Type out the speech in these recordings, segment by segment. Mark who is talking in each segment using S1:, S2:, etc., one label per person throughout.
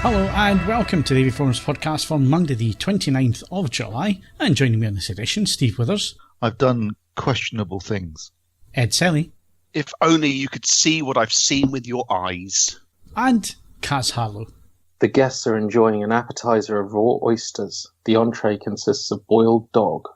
S1: Hello and welcome to the AVForums podcast for Monday the 29th of July. And joining me on this edition, Steve Withers.
S2: I've done questionable things.
S1: Ed Selley.
S3: If only you could see what I've seen with your eyes.
S1: And Kaz Harlow.
S4: The guests are enjoying an appetizer of raw oysters. The entree consists of boiled dog.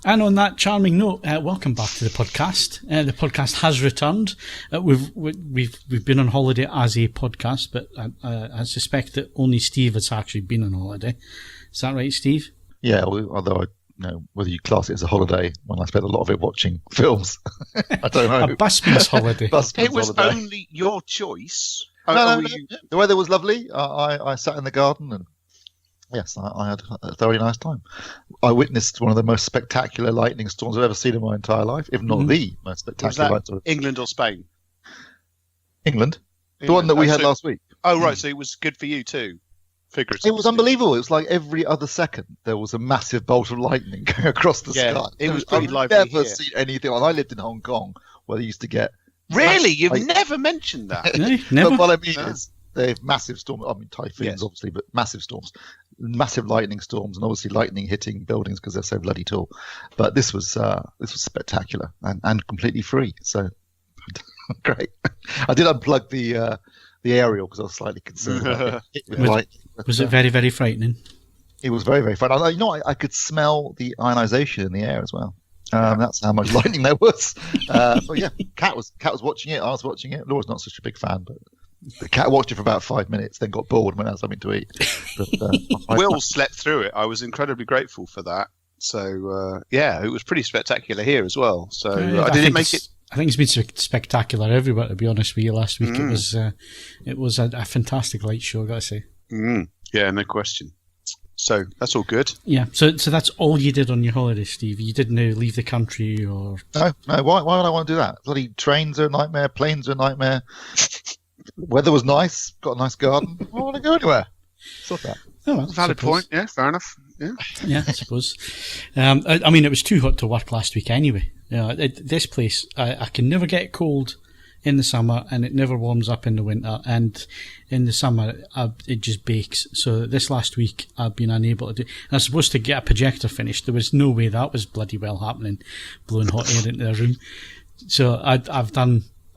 S1: And on that charming note, welcome back to the podcast. The podcast has returned. We've been on holiday as a podcast, but I suspect that only Steve has actually been on holiday. Is that right, Steve?
S2: Yeah, although whether you class it as a holiday when I spent a lot of it watching films. I don't know.
S1: A busman's holiday.
S3: It was only your choice.
S2: No. The weather was lovely. I sat in the garden and yes, I had a very nice time. I witnessed one of the most spectacular lightning storms I've ever seen in my entire life, if not the most spectacular.
S3: Was that England or Spain?
S2: England. The one that we had last week.
S3: Oh, right. So it was good for you too. Figuratively.
S2: It was unbelievable. It was like every other second there was a massive bolt of lightning going across the sky.
S3: It was pretty lively.
S2: I've never seen anything. I lived in Hong Kong where they used to get...
S3: Really? You've never mentioned that?
S1: No, never.
S2: But what I mean is they have massive storms. I mean, typhoons, obviously, but massive storms. Massive lightning storms, and obviously lightning hitting buildings because they're so bloody tall. But this was spectacular and completely free. So great. I did unplug the aerial because I was slightly concerned about it.
S1: Was it very, very frightening?
S2: It was very, very frightening. I could smell the ionization in the air as well. That's how much lightning there was. But yeah, Kat was watching it. I was watching it. Laura's not such a big fan, but the cat watched it for about 5 minutes, then got bored and went out something to eat. But,
S3: Will slept through it. I was incredibly grateful for that. So it was pretty spectacular here as well. So I think
S1: it's been spectacular everywhere. To be honest with you, last week it was a fantastic light show, I gotta say.
S3: Yeah, no question. So that's all good.
S1: Yeah. So that's all you did on your holiday, Steve. You didn't leave the country or
S2: no. Why would I want to do that? Bloody trains are a nightmare. Planes are a nightmare. Weather was nice. Got a nice garden. I don't want to go anywhere. Stop that.
S1: Oh, well,
S3: valid point. Yeah, fair enough.
S1: Yeah, I suppose. I mean, it was too hot to work last week anyway. This place, I can never get cold in the summer, and it never warms up in the winter. And in the summer, it just bakes. So this last week, I've been unable to do. And I was supposed to get a projector finished. There was no way that was bloody well happening, blowing hot air into the room. So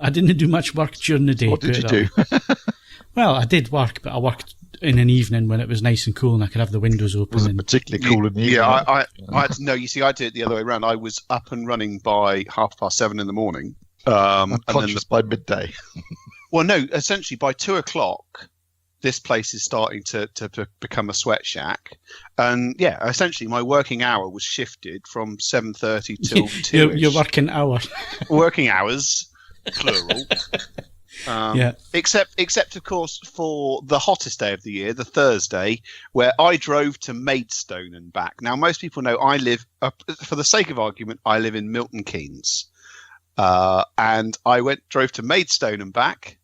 S1: I didn't do much work during the day.
S2: What did you do?
S1: Well, I did work, but I worked in an evening when it was nice and cool and I could have the windows open.
S2: Was it particularly cool in the evening?
S3: Yeah, no, you see, I did it the other way around. I was up and running by 7:30 in the morning.
S2: Unconscious by midday.
S3: Well, no, essentially by 2:00, this place is starting to become a sweat shack. And yeah, essentially my working hour was shifted from 7:30 till 2.
S1: Your working hour.
S3: Working hours, plural. Except of course for the hottest day of the year, the Thursday, where I drove to Maidstone and back. Now most people know I live, for the sake of argument, I live in Milton Keynes, and I drove to Maidstone and back.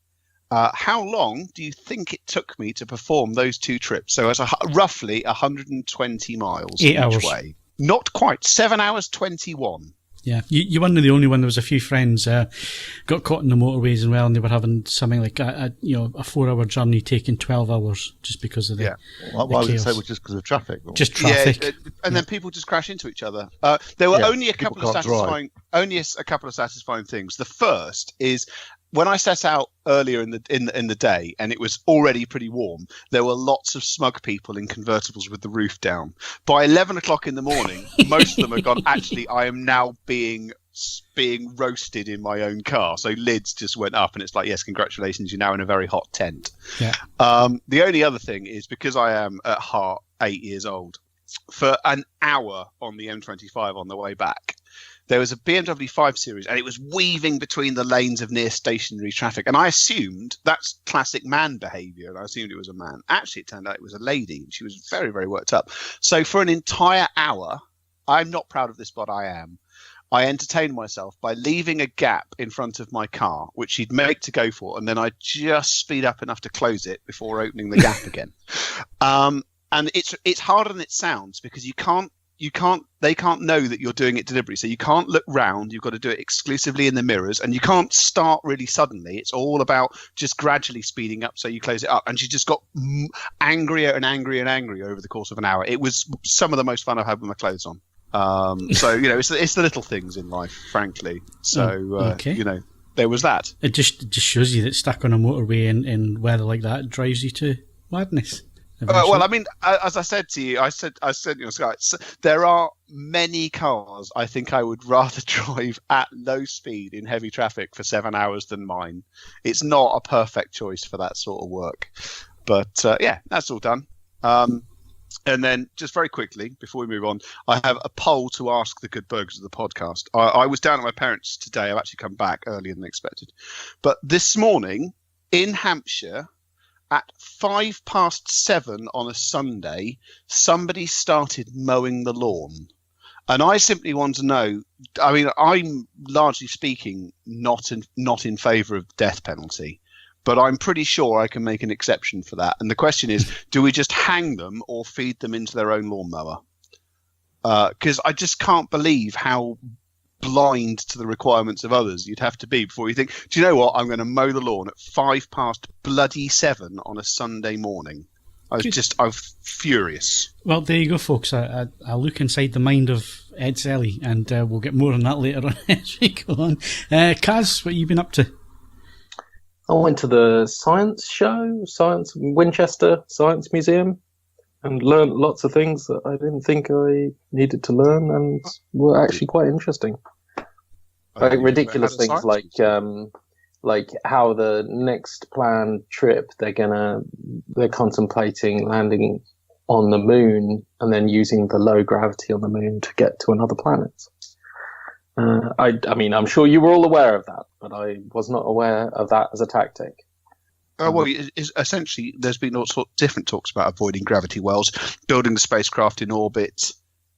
S3: How long do you think it took me to perform those two trips? So it's roughly 120 miles
S1: 8
S3: each
S1: hours.
S3: way. Not quite. 7 hours 21.
S1: Yeah, you weren't the only one. There was a few friends got caught in the motorways as well, and they were having something like a 4-hour journey taking 12 hours just because of the
S2: Why would you say it was just because of traffic? Or?
S1: Just traffic.
S3: Yeah, and then people just crash into each other. There were only a couple of satisfying things. The first is when I set out earlier in the day and it was already pretty warm, there were lots of smug people in convertibles with the roof down. By 11:00 in the morning, most of them had gone, actually, I am now being roasted in my own car. So lids just went up and it's like, yes, congratulations, you're now in a very hot tent.
S1: Yeah.
S3: The only other thing is because I am at heart 8 years old, for an hour on the M25 on the way back, there was a BMW 5 Series, and it was weaving between the lanes of near stationary traffic. And I assumed that's classic man behaviour, and I assumed it was a man. Actually, it turned out it was a lady, and she was very, very worked up. So for an entire hour, I'm not proud of this, but I am. I entertained myself by leaving a gap in front of my car, which she'd make to go for, and then I'd just speed up enough to close it before opening the gap again. And it's harder than it sounds because you can't they can't know that you're doing it deliberately. So you can't look round. You've got to do it exclusively in the mirrors, and you can't start really suddenly. It's all about just gradually speeding up so you close it up. And she just got angrier and angrier and angrier over the course of an hour. It was some of the most fun I've had with my clothes on. So, it's the little things in life, frankly. So, there was that.
S1: It just shows you that stuck on a motorway in weather like that drives you to madness.
S3: Well, I mean, as I said to you, I said, Sky, there are many cars I think I would rather drive at low speed in heavy traffic for 7 hours than mine. It's not a perfect choice for that sort of work. But, that's all done. And then, just very quickly, before we move on, I have a poll to ask the good burgers of the podcast. I was down at my parents' today. I've actually come back earlier than expected. But this morning, in Hampshire, at 7:05 on a Sunday, somebody started mowing the lawn. And I simply want to know, I mean, I'm largely speaking not in favour of the death penalty, but I'm pretty sure I can make an exception for that. And the question is, do we just hang them or feed them into their own lawnmower? Because I just can't believe how blind to the requirements of others you'd have to be before you think, do you know what, I'm going to mow the lawn at 7:05 on a Sunday morning. I'm furious.
S1: Well, there you go, folks. I'll look inside the mind of Ed Selley, and we'll get more on that later on as we go on. Kaz, what have you been up to?
S4: I went to the science show, Winchester Science Museum, and learned lots of things that I didn't think I needed to learn, and were actually quite interesting. Like ridiculous things like how the next planned trip they're contemplating landing on the moon and then using the low gravity on the moon to get to another planet. I mean, I'm sure you were all aware of that, but I was not aware of that as a tactic.
S3: Well, essentially, there's been all sorts of different talks about avoiding gravity wells, building the spacecraft in orbit,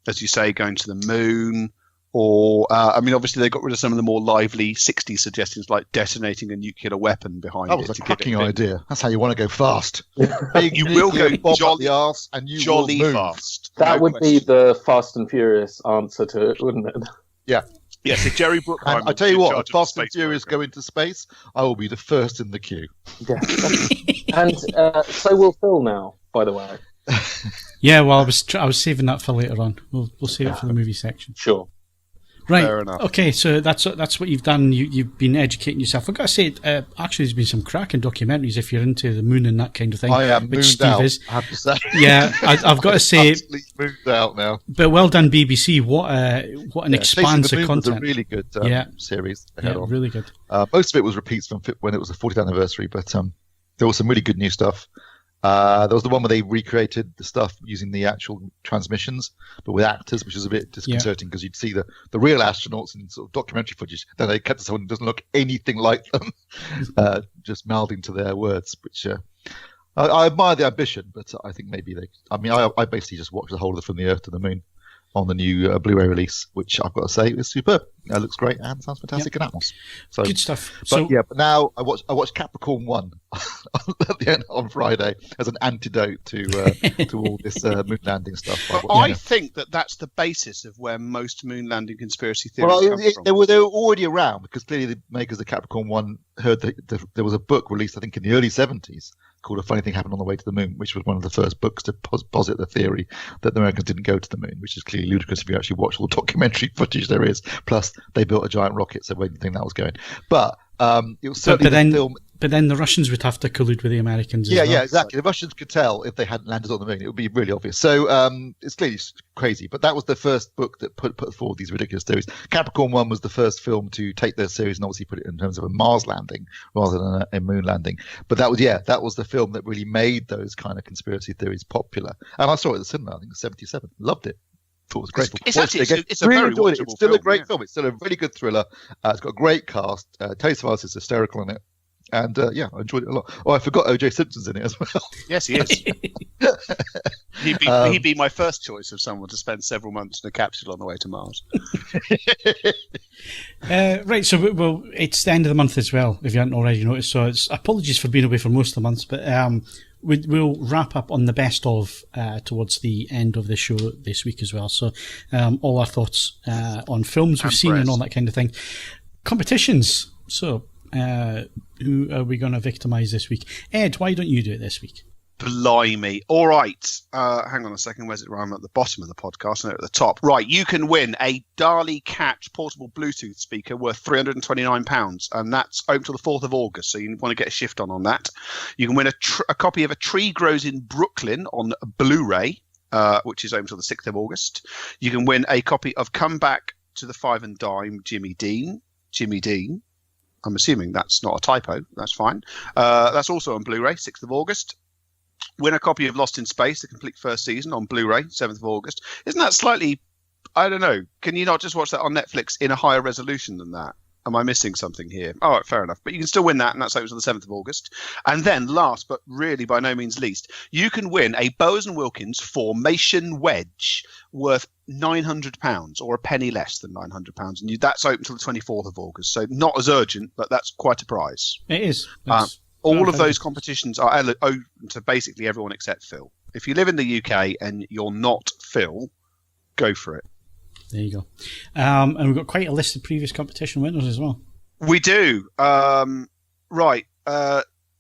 S3: as you say, going to the moon, or, obviously they got rid of some of the more lively 60s suggestions, like detonating a nuclear weapon behind it.
S2: That was a cracking idea. That's how you want to go fast.
S3: You will go
S2: jolly arse and you jolly will move.
S3: Fast.
S4: That would be the Fast and Furious answer to it, wouldn't it?
S2: Yeah.
S3: Yes, if Jerry Bruckheimer.
S2: I tell you what, if Fast and Furious go into space, I will be the first in the queue.
S4: Yeah. And so will Phil now, by the way.
S1: Yeah, well, I was saving that for later on. We'll save it for the movie section.
S4: Sure.
S1: Right.
S3: Fair enough.
S1: Okay, so that's what you've done. You've been educating yourself. I've got to say, actually, there's been some cracking documentaries if you're into the moon and that kind of thing.
S2: I am mooned
S1: Steve
S2: out,
S1: is.
S2: I have to say.
S1: Yeah, I've got to say,
S2: absolutely mooned out now.
S1: But well done, BBC. What an expansive content.
S2: Was a really good series.
S1: Really good.
S2: Most of it was repeats from when it was the 40th anniversary, but there was some really good new stuff. There was the one where they recreated the stuff using the actual transmissions, but with actors, which was a bit disconcerting because you'd see the real astronauts in sort of documentary footage. Then they cut to someone who doesn't look anything like them, just melding to their words, which I admire the ambition, but I think maybe I basically just watched the whole of it From the Earth to the Moon on the new Blu-ray release, which I've got to say is superb. It looks great and sounds fantastic in Atmos. So
S1: good stuff.
S2: But now I watched Capricorn 1 at the end on Friday as an antidote to all this moon landing stuff.
S3: I think that's the basis of where most moon landing conspiracy theories come from.
S2: They were already around because clearly the makers of Capricorn 1 heard that there was a book released, I think, in the early 70s called A Funny Thing Happened on the Way to the Moon, which was one of the first books to posit the theory that the Americans didn't go to the moon, which is clearly ludicrous if you actually watch all the documentary footage there is. Plus, they built a giant rocket, so where do you think that was going? But it was certainly the film.
S1: But then the Russians would have to collude with the Americans as well.
S2: Yeah, exactly. The Russians could tell if they hadn't landed on the moon. It would be really obvious. So it's clearly crazy. But that was the first book that put forward these ridiculous theories. Capricorn 1 was the first film to take their series and obviously put it in terms of a Mars landing rather than a moon landing. But that was the film that really made those kind of conspiracy theories popular. And I saw it at the cinema, I think it was 1977. Loved it. Thought it was great.
S3: It's a very watchable
S2: It's still
S3: film,
S2: a great film. It's still a really good thriller. It's got a great cast. Tony Savalas is hysterical in it. And I enjoyed it a lot. Oh, I forgot O.J. Simpson's in it as well.
S3: Yes, he is. He'd be my first choice of someone to spend several months in a capsule on the way to Mars.
S1: Right, so it's the end of the month as well, if you hadn't already noticed. So apologies for being away for most of the months, but we'll wrap up on the best of towards the end of the show this week as well. So all our thoughts on films we've seen and all that kind of thing. Competitions. So who are we going to victimise this week? Ed, why don't you do it this week?
S3: Blimey. All right. Hang on a second. Where's it? I'm at the bottom of the podcast and at the top. Right. You can win a Dali Catch portable Bluetooth speaker worth £329. And that's open till the 4th of August. So you want to get a shift on that. You can win a copy of A Tree Grows in Brooklyn on Blu-ray, which is open till the 6th of August. You can win a copy of Come Back to the Five and Dime, Jimmy Dean. I'm assuming that's not a typo. That's fine. That's also on Blu-ray, 6th of August. Win a copy of Lost in Space, the complete first season, on Blu-ray, 7th of August. Isn't that slightly, I don't know, can you not just watch that on Netflix in a higher resolution than that? Am I missing something here? All right, fair enough. But you can still win that, and that's open on the 7th of August. And then, last but really by no means least, you can win a Bowes & Wilkins Formation Wedge worth £900, or a penny less than £900. And that's open till the 24th of August. So not as urgent, but that's quite a prize.
S1: It is.
S3: All of those competitions are open to basically everyone except Phil. If you live in the UK and you're not Phil, go for it.
S1: There you go. And we've got quite a list of previous competition winners as well.
S3: We do. Right.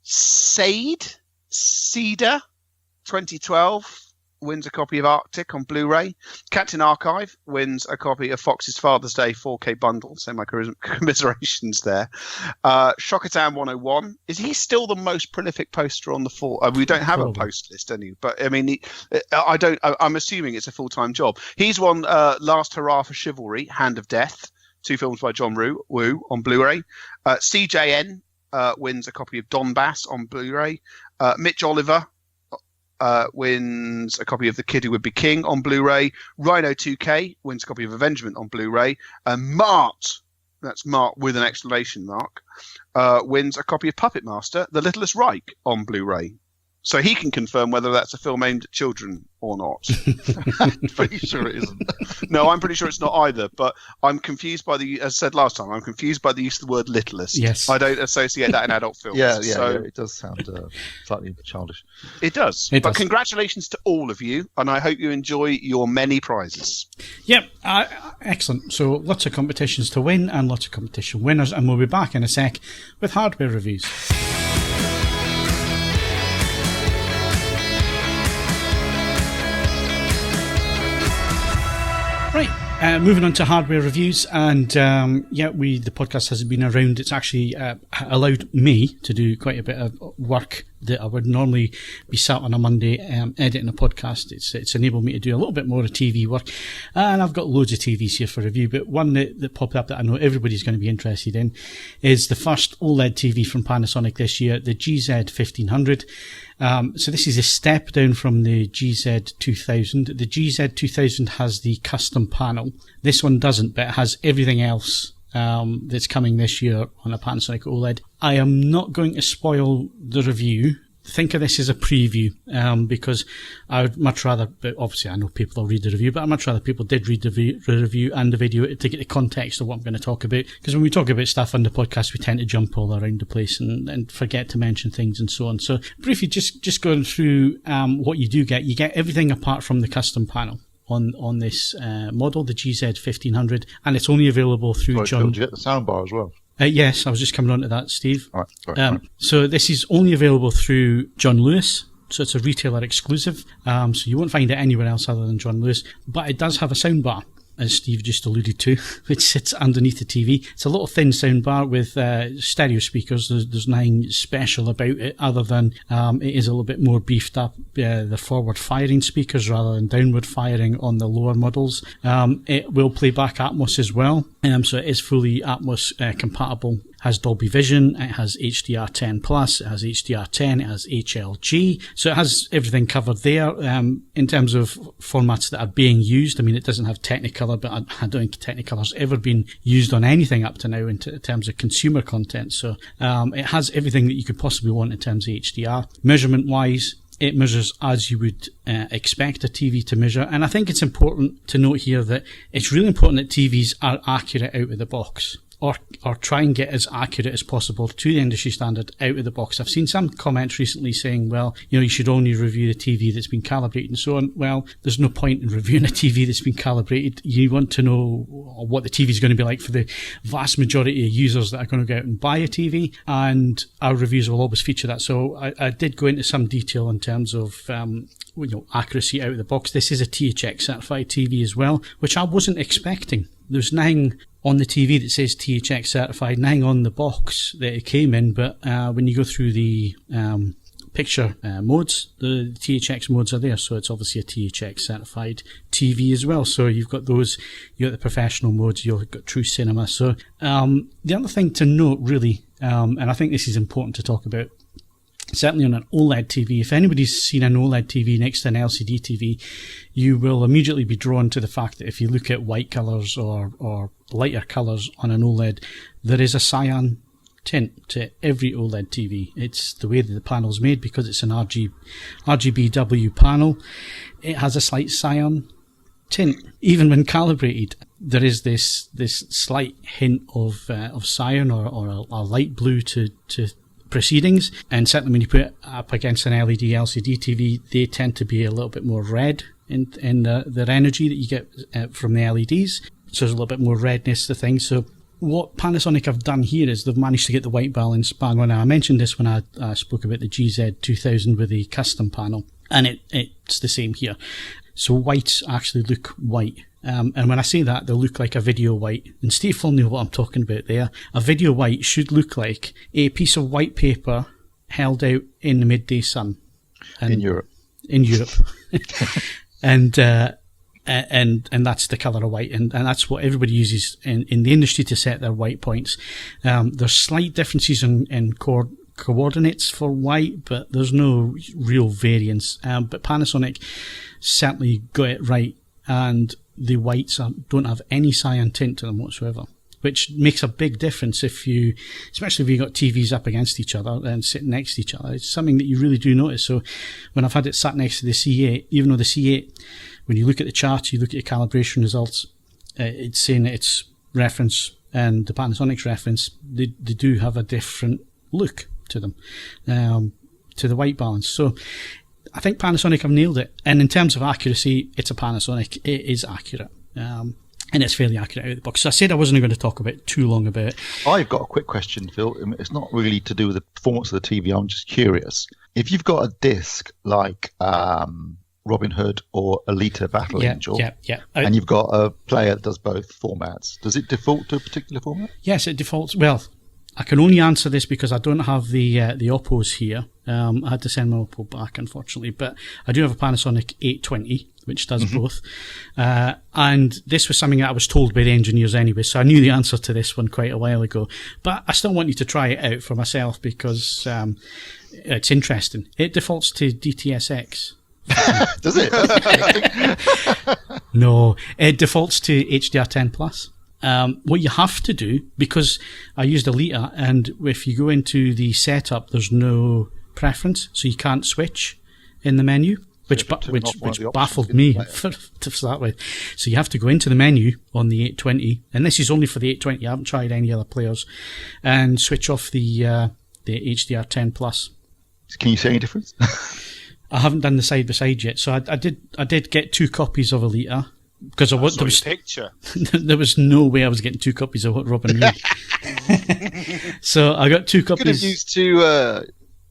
S3: Cedar 2012 wins a copy of Arctic on Blu-ray. Captain Archive wins a copy of Fox's Father's Day 4K bundle. So my commiserations there. Shockatown 101. Is he still the most prolific poster on the floor? We don't have a post list, any, but I mean, I'm assuming it's a full-time job. He's won Last Hurrah for Chivalry, Hand of Death, 2 films by John Woo on Blu-ray. CJN wins a copy of Donbass on Blu-ray. Mitch Oliver wins a copy of The Kid Who Would Be King on Blu-ray. Rhino 2K wins a copy of Avengement on Blu-ray. And Mart, that's Mart with an exclamation mark, wins a copy of Puppet Master, The Littlest Reich on Blu-ray. So he can confirm whether that's a film aimed at children or not.
S2: I'm pretty sure it isn't.
S3: No, I'm pretty sure it's not either. But I'm confused by as I said last time, I'm confused by the use of the word littlest.
S1: Yes.
S3: I don't associate that in adult films.
S2: Yeah, it does sound slightly childish.
S3: It does. But congratulations to all of you, and I hope you enjoy your many prizes.
S1: Yep, excellent. So lots of competitions to win and lots of competition winners, and we'll be back in a sec with hardware reviews. Right, moving on to hardware reviews, and the podcast hasn't been around. It's actually allowed me to do quite a bit of work that I would normally be sat on a Monday editing a podcast. It's enabled me to do a little bit more of TV work, and I've got loads of TVs here for review, but one that popped up that I know everybody's going to be interested in is the first OLED TV from Panasonic this year, the GZ1500. So this is a step down from the GZ2000. The GZ2000 has the custom panel. This one doesn't, but it has everything else that's coming this year on a Panasonic OLED. I am not going to spoil the review. Think of this as a preview, because I would much rather, but obviously I know people will read the review, but I'd much rather people did read the review and the video to get the context of what I'm going to talk about. Because when we talk about stuff on the podcast, we tend to jump all around the place and forget to mention things and so on. So briefly, just going through what you do get. You get everything apart from the custom panel on this model, the GZ1500, and it's only available through John.
S2: Did you get the soundbar as well?
S1: Yes, I was just coming on to that, Steve.
S2: All right.
S1: So this is only available through John Lewis, so it's a retailer exclusive. So you won't find it anywhere else other than John Lewis, but it does have a soundbar, as Steve just alluded to, which sits underneath the TV. It's a little thin soundbar with stereo speakers. There's nothing special about it other than it is a little bit more beefed up. The forward firing speakers rather than downward firing on the lower models. It will play back Atmos as well. So it is fully Atmos compatible. Has Dolby Vision, it has HDR10+, it has HDR10, it has HLG, so it has everything covered there. In terms of formats that are being used, I mean, it doesn't have Technicolor, but I don't think Technicolor's ever been used on anything up to now in terms of consumer content, so it has everything that you could possibly want in terms of HDR. Measurement-wise, it measures as you would expect a TV to measure. And I think it's important to note here that it's really important that TVs are accurate out of the box. or try and get as accurate as possible to the industry standard out of the box. I've seen some comments recently saying, well, you should only review the TV that's been calibrated and so on. Well, there's no point in reviewing a TV that's been calibrated. You want to know what the TV is going to be like for the vast majority of users that are going to go out and buy a TV, and our reviews will always feature that. So I did go into some detail in terms of accuracy out of the box. This is a THX certified TV as well, which I wasn't expecting. There's nothing on the TV that says THX certified, nothing on the box that it came in, but when you go through the picture modes, the THX modes are there, so it's obviously a THX certified TV as well. So you've got those, you've got the professional modes, you've got True Cinema. So the other thing to note really, and I think this is important to talk about, certainly on an OLED TV, if anybody's seen an OLED TV next to an LCD TV, you will immediately be drawn to the fact that if you look at white colours or lighter colours on an OLED, there is a cyan tint to every OLED TV. It's the way that the panel's made, because it's an RGBW panel. It has a slight cyan tint. Even when calibrated, there is this slight hint of cyan or a light blue to proceedings, and certainly when you put it up against an LED LCD TV, they tend to be a little bit more red in their energy that you get from the LEDs. So there's a little bit more redness to things. So what Panasonic have done here is they've managed to get the white balance bang on. Now, I mentioned this when I spoke about the GZ2000 with the custom panel, and it's the same here. So whites actually look white. And when I say that, they'll look like a video white. And Steve will know what I'm talking about there. A video white should look like a piece of white paper held out in the midday sun.
S2: In Europe.
S1: In Europe. And that's the colour of white. And that's what everybody uses in the industry to set their white points. There's slight differences in coordinates for white, but there's no real variance. But Panasonic certainly got it right. And the whites don't have any cyan tint to them whatsoever, which makes a big difference especially if you've got TVs up against each other and sitting next to each other. It's something that you really do notice. So when I've had it sat next to the C8, even though the C8, when you look at the chart, you look at your calibration results, it's saying that its reference and the Panasonic's reference, they do have a different look to them, to the white balance. So I think Panasonic have nailed it. And in terms of accuracy, it's a Panasonic. It is accurate. And it's fairly accurate out of the box. So I said I wasn't going to talk about too long about it.
S2: I've got a quick question, Phil. It's not really to do with the performance of the TV. I'm just curious. If you've got a disc like Robin Hood or Alita Battle Angel, and you've got a player that does both formats, does it default to a particular format?
S1: Yes, it defaults. Well, I can only answer this because I don't have the Oppos here. I had to send my Oppo back, unfortunately, but I do have a Panasonic 820, which does both. And this was something that I was told by the engineers anyway, so I knew the answer to this one quite a while ago. But I still want you to try it out for myself because it's interesting. It defaults to DTSX.
S2: Does it?
S1: No, it defaults to HDR10 Plus. What you have to do, because I used Alita, and if you go into the setup, there's no preference, so you can't switch in the menu, which baffled me to start with. So you have to go into the menu on the 820, and this is only for the 820. I haven't tried any other players, and switch off the HDR10 Plus.
S2: Can you see any difference?
S1: I haven't done the side by side yet, so I did get 2 copies of Alita. Because there was
S3: picture.
S1: There was no way I was getting 2 copies of what Robin made. So I got 2 copies.
S2: You could have used to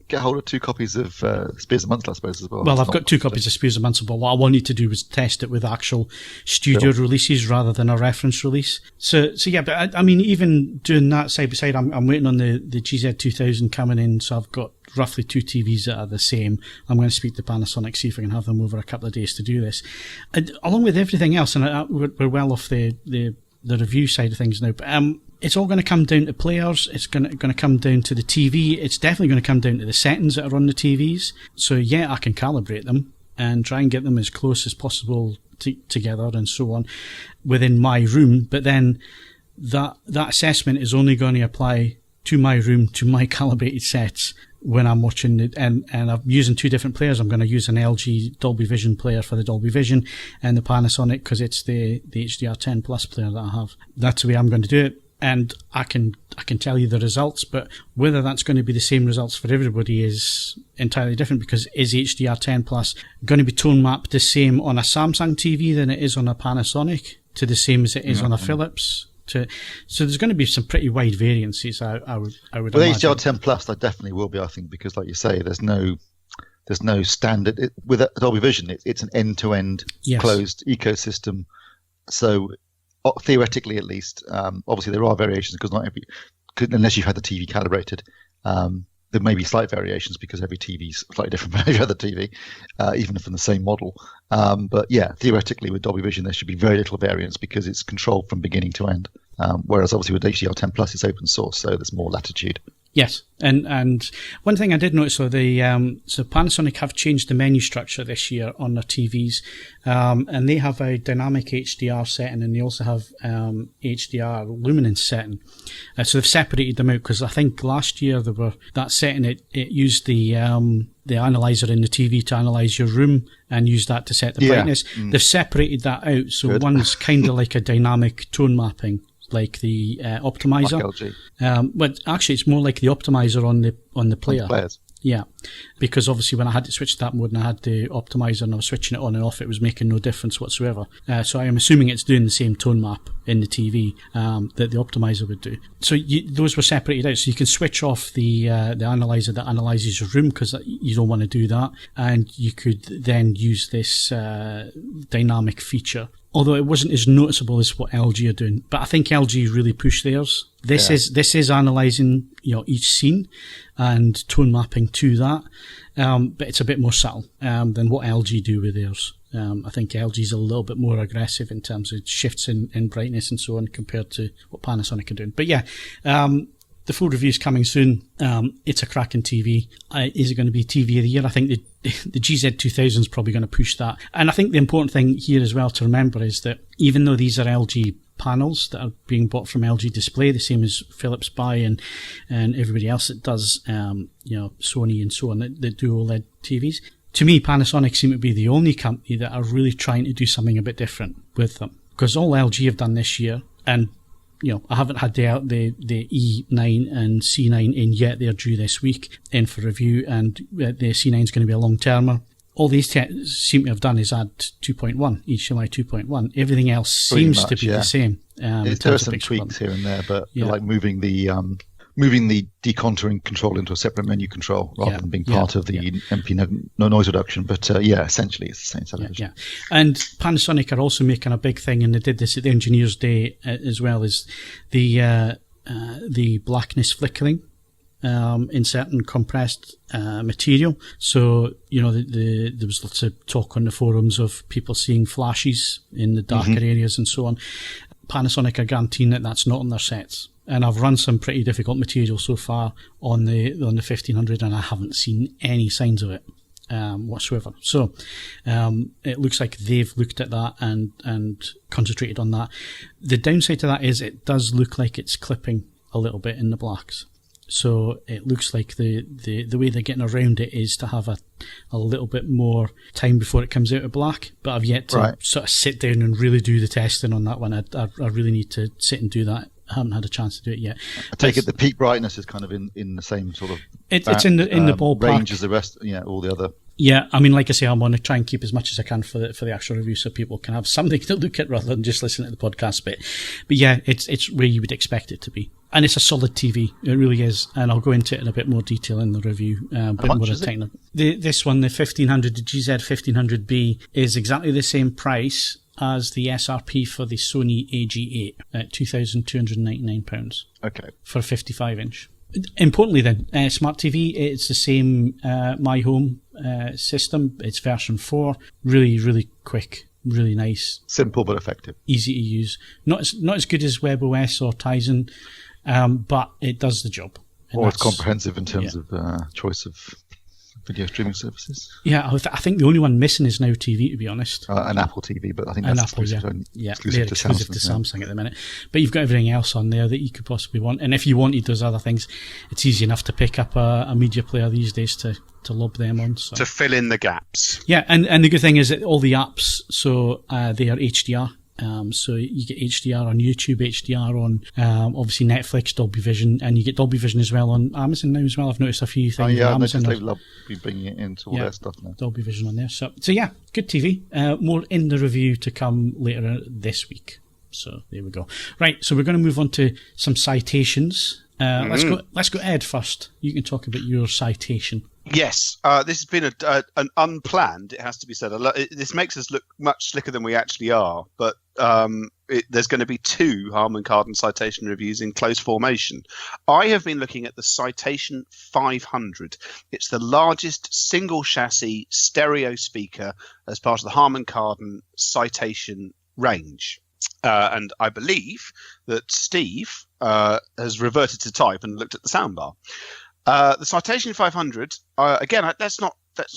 S2: get hold of 2 copies of Spears of Munsell, I suppose, as well.
S1: Well, I've got 2 copies of Spears of Munsell, but what I wanted to do was test it with actual studio releases rather than a reference release. So yeah, but I mean, even doing that side by side, I'm waiting on the GZ2000 coming in, so I've got roughly 2 TVs that are the same. I'm going to speak to Panasonic, see if I can have them over a couple of days to do this. And along with everything else, and we're well off the review side of things now, but it's all going to come down to players. It's going to come down to the TV. It's definitely going to come down to the settings that are on the TVs. So yeah, I can calibrate them and try and get them as close as possible together and so on within my room. But then that assessment is only going to apply to my room, to my calibrated sets when I'm watching it. And I'm using 2 different players. I'm going to use an LG Dolby Vision player for the Dolby Vision and the Panasonic because it's the HDR10 Plus player that I have. That's the way I'm going to do it. and I can tell you the results, but whether that's going to be the same results for everybody is entirely different, because is HDR10 Plus going to be tone mapped the same on a Samsung TV than it is on a Panasonic, to the same as it is on a Philips? So there's going to be some pretty wide variances, I would
S2: With
S1: imagine.
S2: HDR10 Plus, there definitely will be, I think, because like you say, there's no standard. With Dolby Vision, it's an end-to-end closed ecosystem. So theoretically, at least, obviously there are variations, because unless you've had the TV calibrated, there may be slight variations because every TV is slightly different from every other TV, even from the same model. But yeah, theoretically with Dolby Vision, there should be very little variance because it's controlled from beginning to end. Whereas obviously with HDR10 Plus, it's open source, so there's more latitude.
S1: Yes, and one thing I did notice, so Panasonic have changed the menu structure this year on their TVs, and they have a dynamic HDR setting, and they also have HDR luminance setting. So they've separated them out, because I think last year that setting it used the analyzer in the TV to analyze your room and use that to set the brightness. They've separated that out, so one's kind of like a dynamic tone mapping, like the optimizer.
S2: Like LG.
S1: But actually, it's more like the optimizer on the player.
S2: On the players.
S1: Yeah, because obviously when I had to switch that mode and I had the optimizer and I was switching it on and off, it was making no difference whatsoever. So I am assuming it's doing the same tone map in the TV that the optimizer would do. So those were separated out, so you can switch off the analyzer that analyzes your room, because you don't want to do that, and you could then use this dynamic feature. Although it wasn't as noticeable as what LG are doing, but I think LG really pushed theirs. This is analysing each scene and tone mapping to that, but it's a bit more subtle than what LG do with theirs. I think LG's a little bit more aggressive in terms of shifts in brightness and so on compared to what Panasonic are doing. But yeah, the full review's coming soon. It's a cracking TV. Is it going to be TV of the year? I think the GZ2000 is probably going to push that. And I think the important thing here as well to remember is that even though these are LG panels that are being bought from LG Display, the same as Philips buy and everybody else that does, Sony and so on, that do OLED TVs. To me, Panasonic seem to be the only company that are really trying to do something a bit different with them. Because all LG have done this year, and I haven't had the E9 and C9 in yet. They're due this week in for review, and the C9 is going to be a long-termer. All these seem to have done is add 2.1, HDMI 2.1. Everything else seems to be the same.
S2: There are some tweaks here and there, but like moving the decontouring control into a separate menu control rather than being part of the MP no noise reduction. But essentially it's the same television. Yeah.
S1: And Panasonic are also making a big thing, and they did this at the Engineers' Day as well, as the blackness flickering in certain compressed material. So there was lots of talk on the forums of people seeing flashes in the darker areas and so on. Panasonic are guaranteeing that that's not on their sets. And I've run some pretty difficult material so far on the 1500, and I haven't seen any signs of it whatsoever. So it looks like they've looked at that and concentrated on that. The downside to that is it does look like it's clipping a little bit in the blacks. So it looks like the way they're getting around it is to have a little bit more time before it comes out of black. But I've yet to sort of sit down and really do the testing on that one. I really need to sit and do that. I haven't had a chance to do it yet.
S2: I take it the peak brightness is kind of in the same sort of
S1: it's in the ballpark
S2: range as the rest. All the other.
S1: Yeah, I mean, like I say, I'm going to try and keep as much as I can for the actual review, so people can have something to look at rather than just listen to the podcast bit. But yeah, it's where you would expect it to be, and it's a solid TV. It really is, and I'll go into it in a bit more detail in the review.
S2: How much is it?
S1: This one, the 1500, the GZ1500B, is exactly the same price as the SRP for the Sony AG8 at £2,299.
S2: Okay.
S1: For a 55-inch. Importantly then, Smart TV, it's the same My Home system. It's version 4. Really, really quick. Really nice.
S2: Simple but effective.
S1: Easy to use. Not as good as WebOS or Tizen, but it does the job.
S2: Or it's comprehensive in terms of choice of video streaming services.
S1: Yeah, I think the only one missing is Now TV, to be honest.
S2: An Apple TV, but I think that's exclusive
S1: to Samsung at the minute. But you've got everything else on there that you could possibly want. And if you wanted those other things, it's easy enough to pick up a media player these days to lob them on. So.
S3: To fill in the gaps.
S1: Yeah, and the good thing is that all the apps, so they are HDR. So you get HDR on YouTube, HDR on obviously Netflix, Dolby Vision, and you get Dolby Vision as well on Amazon now as well. I've noticed a few things.
S2: Yeah,
S1: on Amazon
S2: they've been bringing it into all their stuff now.
S1: Dolby Vision on there. So yeah, good TV. More in the review to come later this week. So there we go. Right, so we're going to move on to some citations. Let's go Ed first. You can talk about your citation.
S3: Yes, this has been an unplanned, it has to be said. This makes us look much slicker than we actually are, but there's going to be 2 Harman Kardon Citation reviews in close formation. I have been looking at the Citation 500. It's the largest single chassis stereo speaker as part of the Harman Kardon Citation range. And I believe that Steve has reverted to type and looked at the soundbar. The Citation 500, again, let's not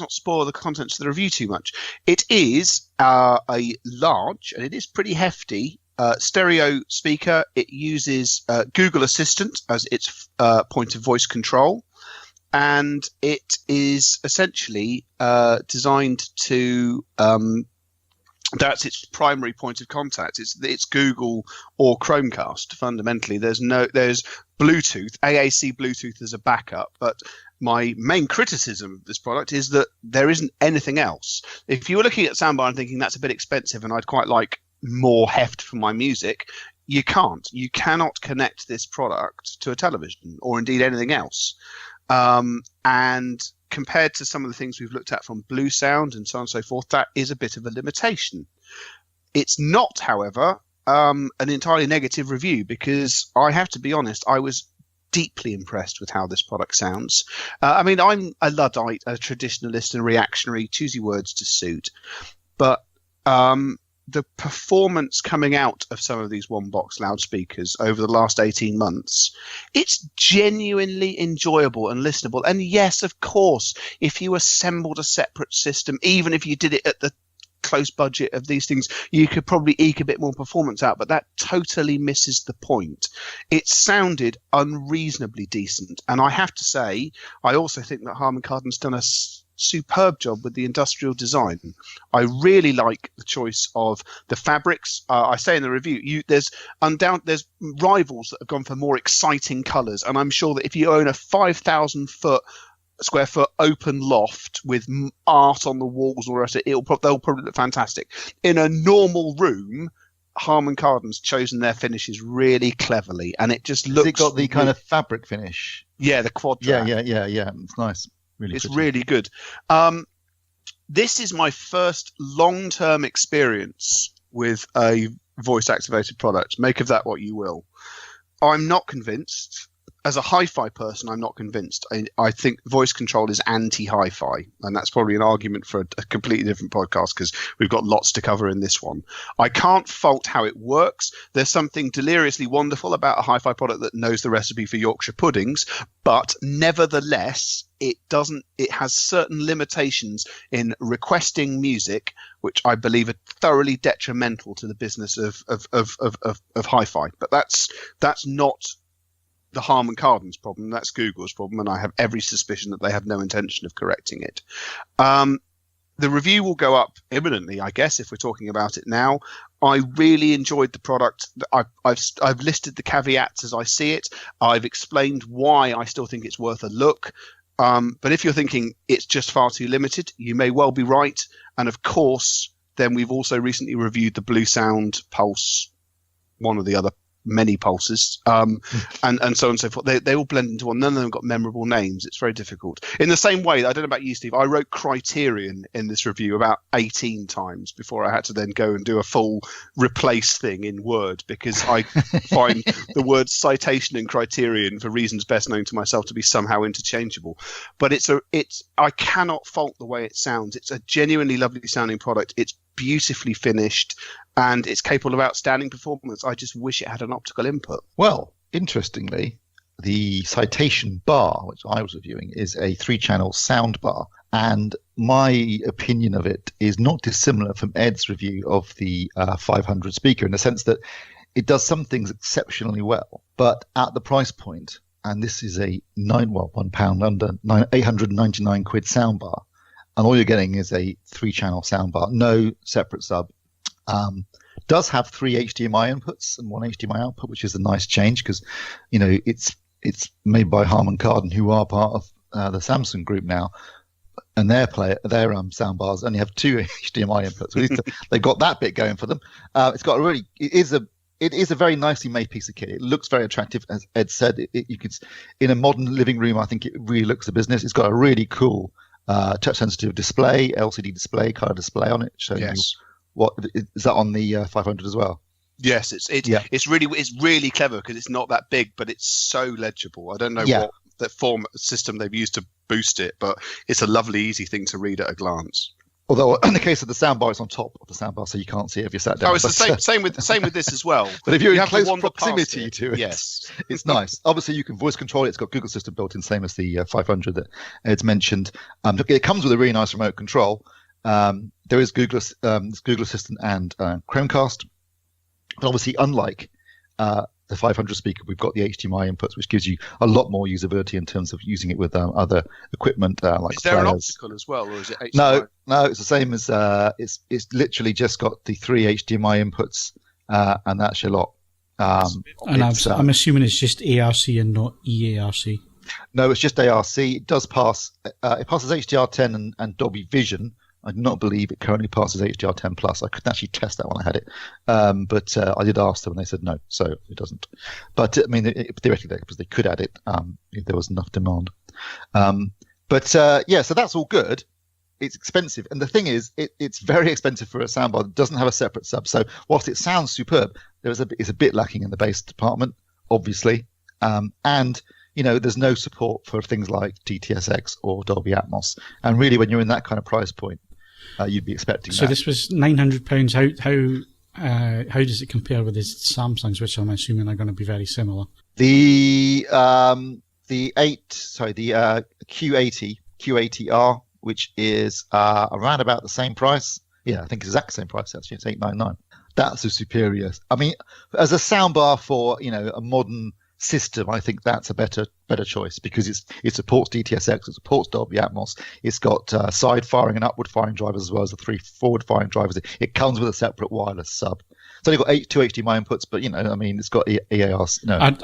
S3: spoil the contents of the review too much. It is a large, and it is pretty hefty, stereo speaker. It uses Google Assistant as its point of voice control. And it is essentially designed to... that's its primary point of contact. It's Google or Chromecast. Fundamentally, there's Bluetooth, AAC Bluetooth as a backup. But my main criticism of this product is that there isn't anything else. If you were looking at soundbar and thinking that's a bit expensive and I'd quite like more heft for my music, you can't. You cannot connect this product to a television or indeed anything else. And compared to some of the things we've looked at from Blue Sound and so on and so forth, that is a bit of a limitation. It's not, however, an entirely negative review, because I have to be honest, I was deeply impressed with how this product sounds. I mean, I'm a Luddite, a traditionalist and reactionary, choose your words to suit. But the performance coming out of some of these one-box loudspeakers over the last 18 months, it's genuinely enjoyable and listenable. And yes, of course, if you assembled a separate system, even if you did it at the close budget of these things, you could probably eke a bit more performance out, but that totally misses the point. It sounded unreasonably decent. And I have to say, I also think that Harman Kardon's done a superb job with the industrial design. I really like the choice of the fabrics. I say in the review, there's rivals that have gone for more exciting colours, and I'm sure that if you own a 5,000 square foot open loft with art on the walls or they'll probably look fantastic. In a normal room, Harman Kardon's chosen their finishes really cleverly, and it just looks. Has it
S2: got the kind of fabric finish?
S3: Yeah, the quad track.
S2: Yeah. It's nice.
S3: It's really good. This is my first long-term experience with a voice-activated product. Make of that what you will. I'm not convinced. As a hi-fi person, I'm not convinced. I think voice control is anti-hi-fi, and that's probably an argument for a completely different podcast because we've got lots to cover in this one. I can't fault how it works. There's something deliriously wonderful about a hi-fi product that knows the recipe for Yorkshire puddings, but nevertheless, it has certain limitations in requesting music, which I believe are thoroughly detrimental to the business of hi-fi. But that's not the Harman Kardon's problem, that's Google's problem, and I have every suspicion that they have no intention of correcting it. The review will go up imminently, I guess, if we're talking about it now. I really enjoyed the product. I've listed the caveats as I see it. I've explained why I still think it's worth a look. But if you're thinking it's just far too limited, you may well be right. And of course, then we've also recently reviewed the Blue Sound Pulse, one or the other, many pulses, and so on and so forth. They all blend into one. None of them got memorable names. It's very difficult. In the same way, I don't know about you, Steve, I wrote Criterion in this review about 18 times before I had to then go and do a full replace thing in Word, because I find the words citation and criterion, for reasons best known to myself, to be somehow interchangeable. But I cannot fault the way it sounds. It's a genuinely lovely sounding product. It's beautifully finished, and it's capable of outstanding performance. I just wish it had an optical input.
S2: Well, interestingly, the Citation bar, which I was reviewing, is a 3-channel sound bar, and my opinion of it is not dissimilar from Ed's review of the 500 speaker, in the sense that it does some things exceptionally well, but at the price point, and this is a £1 under 899 quid soundbar, and all you're getting is a 3-channel soundbar, no separate sub, Does have 3 HDMI inputs and 1 HDMI output, which is a nice change because, you know, it's made by Harman Kardon, who are part of the Samsung group now, and their soundbars only have 2 HDMI inputs. So at least they've got that bit going for them. It is a very nicely made piece of kit. It looks very attractive, as Ed said. You could, in a modern living room, I think it really looks a business. It's got a really cool touch-sensitive display, LCD display, color display on it, showing you what is that on the 500 as well.
S3: Yes, it's really clever because it's not that big, but it's so legible. I don't know what the form system they've used to boost it, but it's a lovely, easy thing to read at a glance.
S2: Although in the case of the soundbar, it's on top of the soundbar, so you can't see it if you're sat down.
S3: Oh, it's the same with this as well.
S2: But if you're in
S3: have
S2: close
S3: to wander
S2: proximity
S3: past
S2: to it,
S3: yes,
S2: it's nice. Obviously, you can voice control it. It's got Google Assistant built in, same as the 500 that Ed's mentioned. It comes with a really nice remote control. There is Google Assistant and Chromecast. But obviously, unlike the 500 speaker, we've got the HDMI inputs, which gives you a lot more usability in terms of using it with other equipment like
S3: Is there
S2: players.
S3: an optical as well, or is it HDMI?
S2: No, it's the same as it's literally just got the 3 HDMI inputs, and that's your lot.
S1: And I'm assuming it's just ARC and not EARC.
S2: No, it's just ARC. It does pass. It passes HDR10 and Dolby Vision. I do not believe it currently passes HDR10 Plus. I couldn't actually test that when I had it, but I did ask them and they said no, so it doesn't. But I mean, theoretically, because they could add it if there was enough demand. So that's all good. It's expensive, and the thing is, it's very expensive for a soundbar that doesn't have a separate sub. So whilst it sounds superb, it's a bit lacking in the bass department, obviously, and you know, there's no support for things like DTS:X or Dolby Atmos. And really, when you're in that kind of price point, you'd be expecting
S1: so
S2: that.
S1: This was £900. How does it compare with the Samsungs, which I'm assuming are going to be very similar?
S2: The Q80R, which is around about the same price. Yeah, I think it's the exact same price actually. It's $899. That's a superior. I mean, as a soundbar for, you know, a modern system, I think that's a better choice because it supports DTS:X, it supports Dolby Atmos, it's got side firing and upward firing drivers as well as the 3 forward firing drivers. It comes with a separate wireless sub. It's only got 2 HDMI inputs, but you know, I mean, it's got EARC. No,
S1: I'd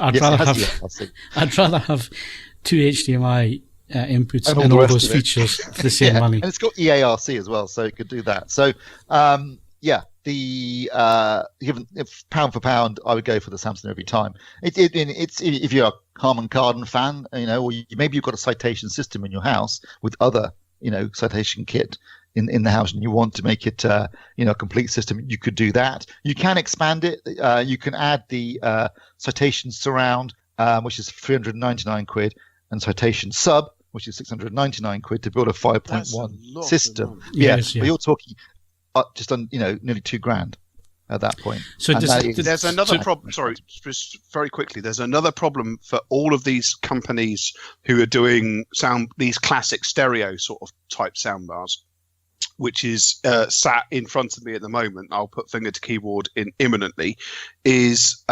S1: rather have 2 HDMI inputs and
S2: all
S1: all those features for the same money.
S2: And it's got EARC as well, so it could do that. So given if pound for pound, I would go for the Samsung every time. It's if you're a Harman Kardon fan, you know, or maybe you've got a citation system in your house with other, you know, citation kit in the house, and you want to make it, a complete system. You could do that. You can expand it. You can add the citation surround, which is 399 quid, and citation sub, which is 699 quid to build a 5.1 system.
S1: Yes,
S2: but you're talking just on, nearly $2,000 at that point.
S3: So there's another problem. Sorry, just very quickly. There's another problem for all of these companies who are doing these classic stereo sort of type soundbars, which is sat in front of me at the moment. I'll put finger to keyboard in imminently. Is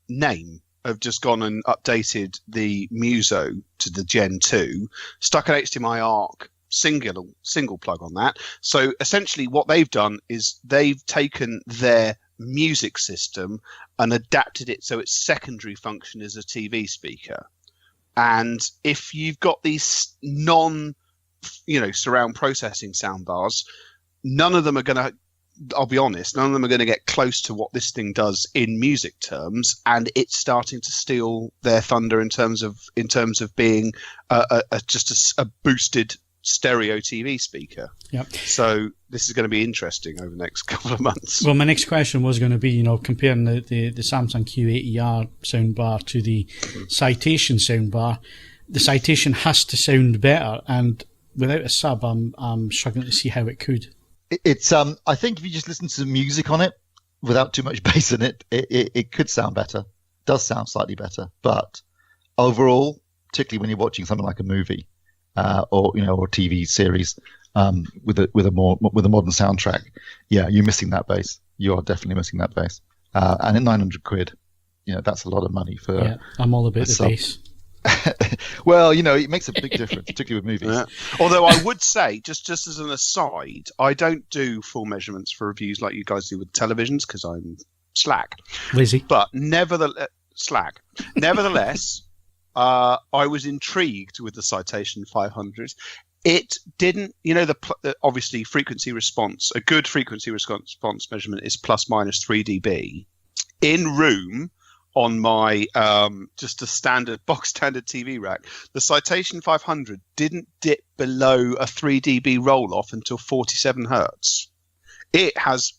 S3: Name have just gone and updated the Muso to the Gen 2, stuck an HDMI ARC single plug on that. So essentially what they've done is they've taken their music system and adapted it so its secondary function is a TV speaker. And if you've got these surround processing soundbars, none of them are going to, I'll be honest, none of them are going to get close to what this thing does in music terms, and it's starting to steal their thunder in terms of being just a boosted stereo TV speaker.
S1: Yep.
S3: So this is going to be interesting over the next couple of months.
S1: Well, my next question was going to be, comparing the Samsung Q80R soundbar to the Citation soundbar. The Citation has to sound better, and without a sub, I'm struggling to see how it could.
S2: It's I think if you just listen to the music on it without too much bass in it, it could sound better. It does sound slightly better, but overall, particularly when you're watching something like a movie or a TV series with a modern soundtrack, you're missing that bass. You are definitely missing that bass. And at 900 quid, that's a lot of money for.
S1: Yeah, I'm all about the bass.
S2: Well, it makes a big difference, particularly with movies.
S3: Yeah. Although I would say, just as an aside, I don't do full measurements for reviews like you guys do with televisions because I'm slack.
S1: Lazy.
S3: But nevertheless, I was intrigued with the Citation 500. It didn't, obviously frequency response, a good frequency response measurement is plus minus 3 dB. In room, on my just a box standard TV rack, the Citation 500 didn't dip below a 3 dB roll off until 47 hertz. It has,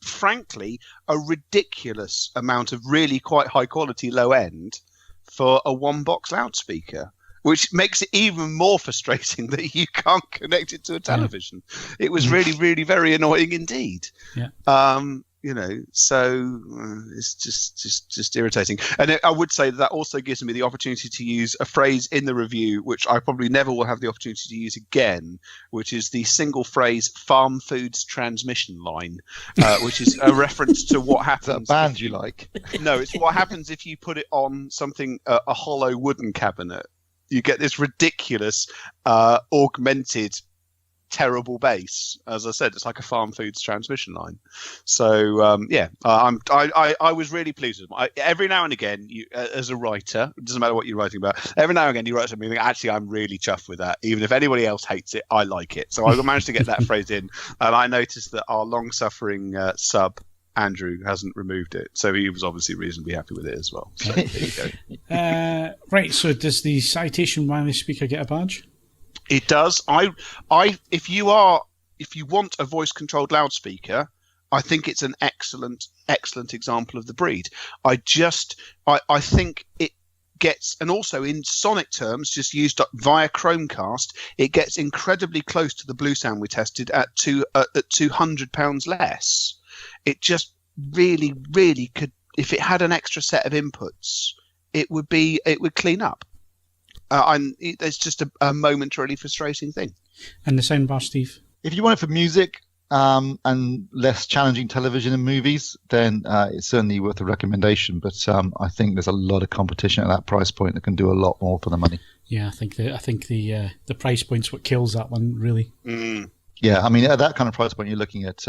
S3: frankly, a ridiculous amount of really quite high quality low end for a one box loudspeaker, which makes it even more frustrating that you can't connect it to a television. It was really, really very annoying indeed.
S1: Yeah.
S3: So it's just irritating. And I would say that also gives me the opportunity to use a phrase in the review, which I probably never will have the opportunity to use again, which is the single phrase farm foods transmission line, which is a reference to what happens.
S2: Is that a band you like?
S3: No, it's what happens if you put it on something, a hollow wooden cabinet. You get this ridiculous augmented terrible bass. As I said, it's like a farm foods transmission line. So I was really pleased with it. Every now and again, you, as a writer, it doesn't matter what you're writing about, every now and again you write something and actually I'm really chuffed with that. Even if anybody else hates it, I like it. So I managed to get that phrase in, and I noticed that our long-suffering sub Andrew hasn't removed it, so he was obviously reasonably happy with it as well. So there you
S1: go. Right, so does the Citation wireless speaker get a badge?
S3: It does. If you want a voice-controlled loudspeaker, I think it's an excellent example of the breed. I think it gets, and also in sonic terms, just used up via Chromecast, it gets incredibly close to the Blue Sound we tested at £200 less. It just really, really could. If it had an extra set of inputs, it would clean up. It's just a momentarily frustrating thing.
S1: And the soundbar, Steve?
S2: If you want it for music and less challenging television and movies, then it's certainly worth a recommendation. But I think there's a lot of competition at that price point that can do a lot more for the money.
S1: Yeah, I think the price point's what kills that one, really.
S3: Mm.
S2: Yeah, I mean, at that kind of price point, you're looking at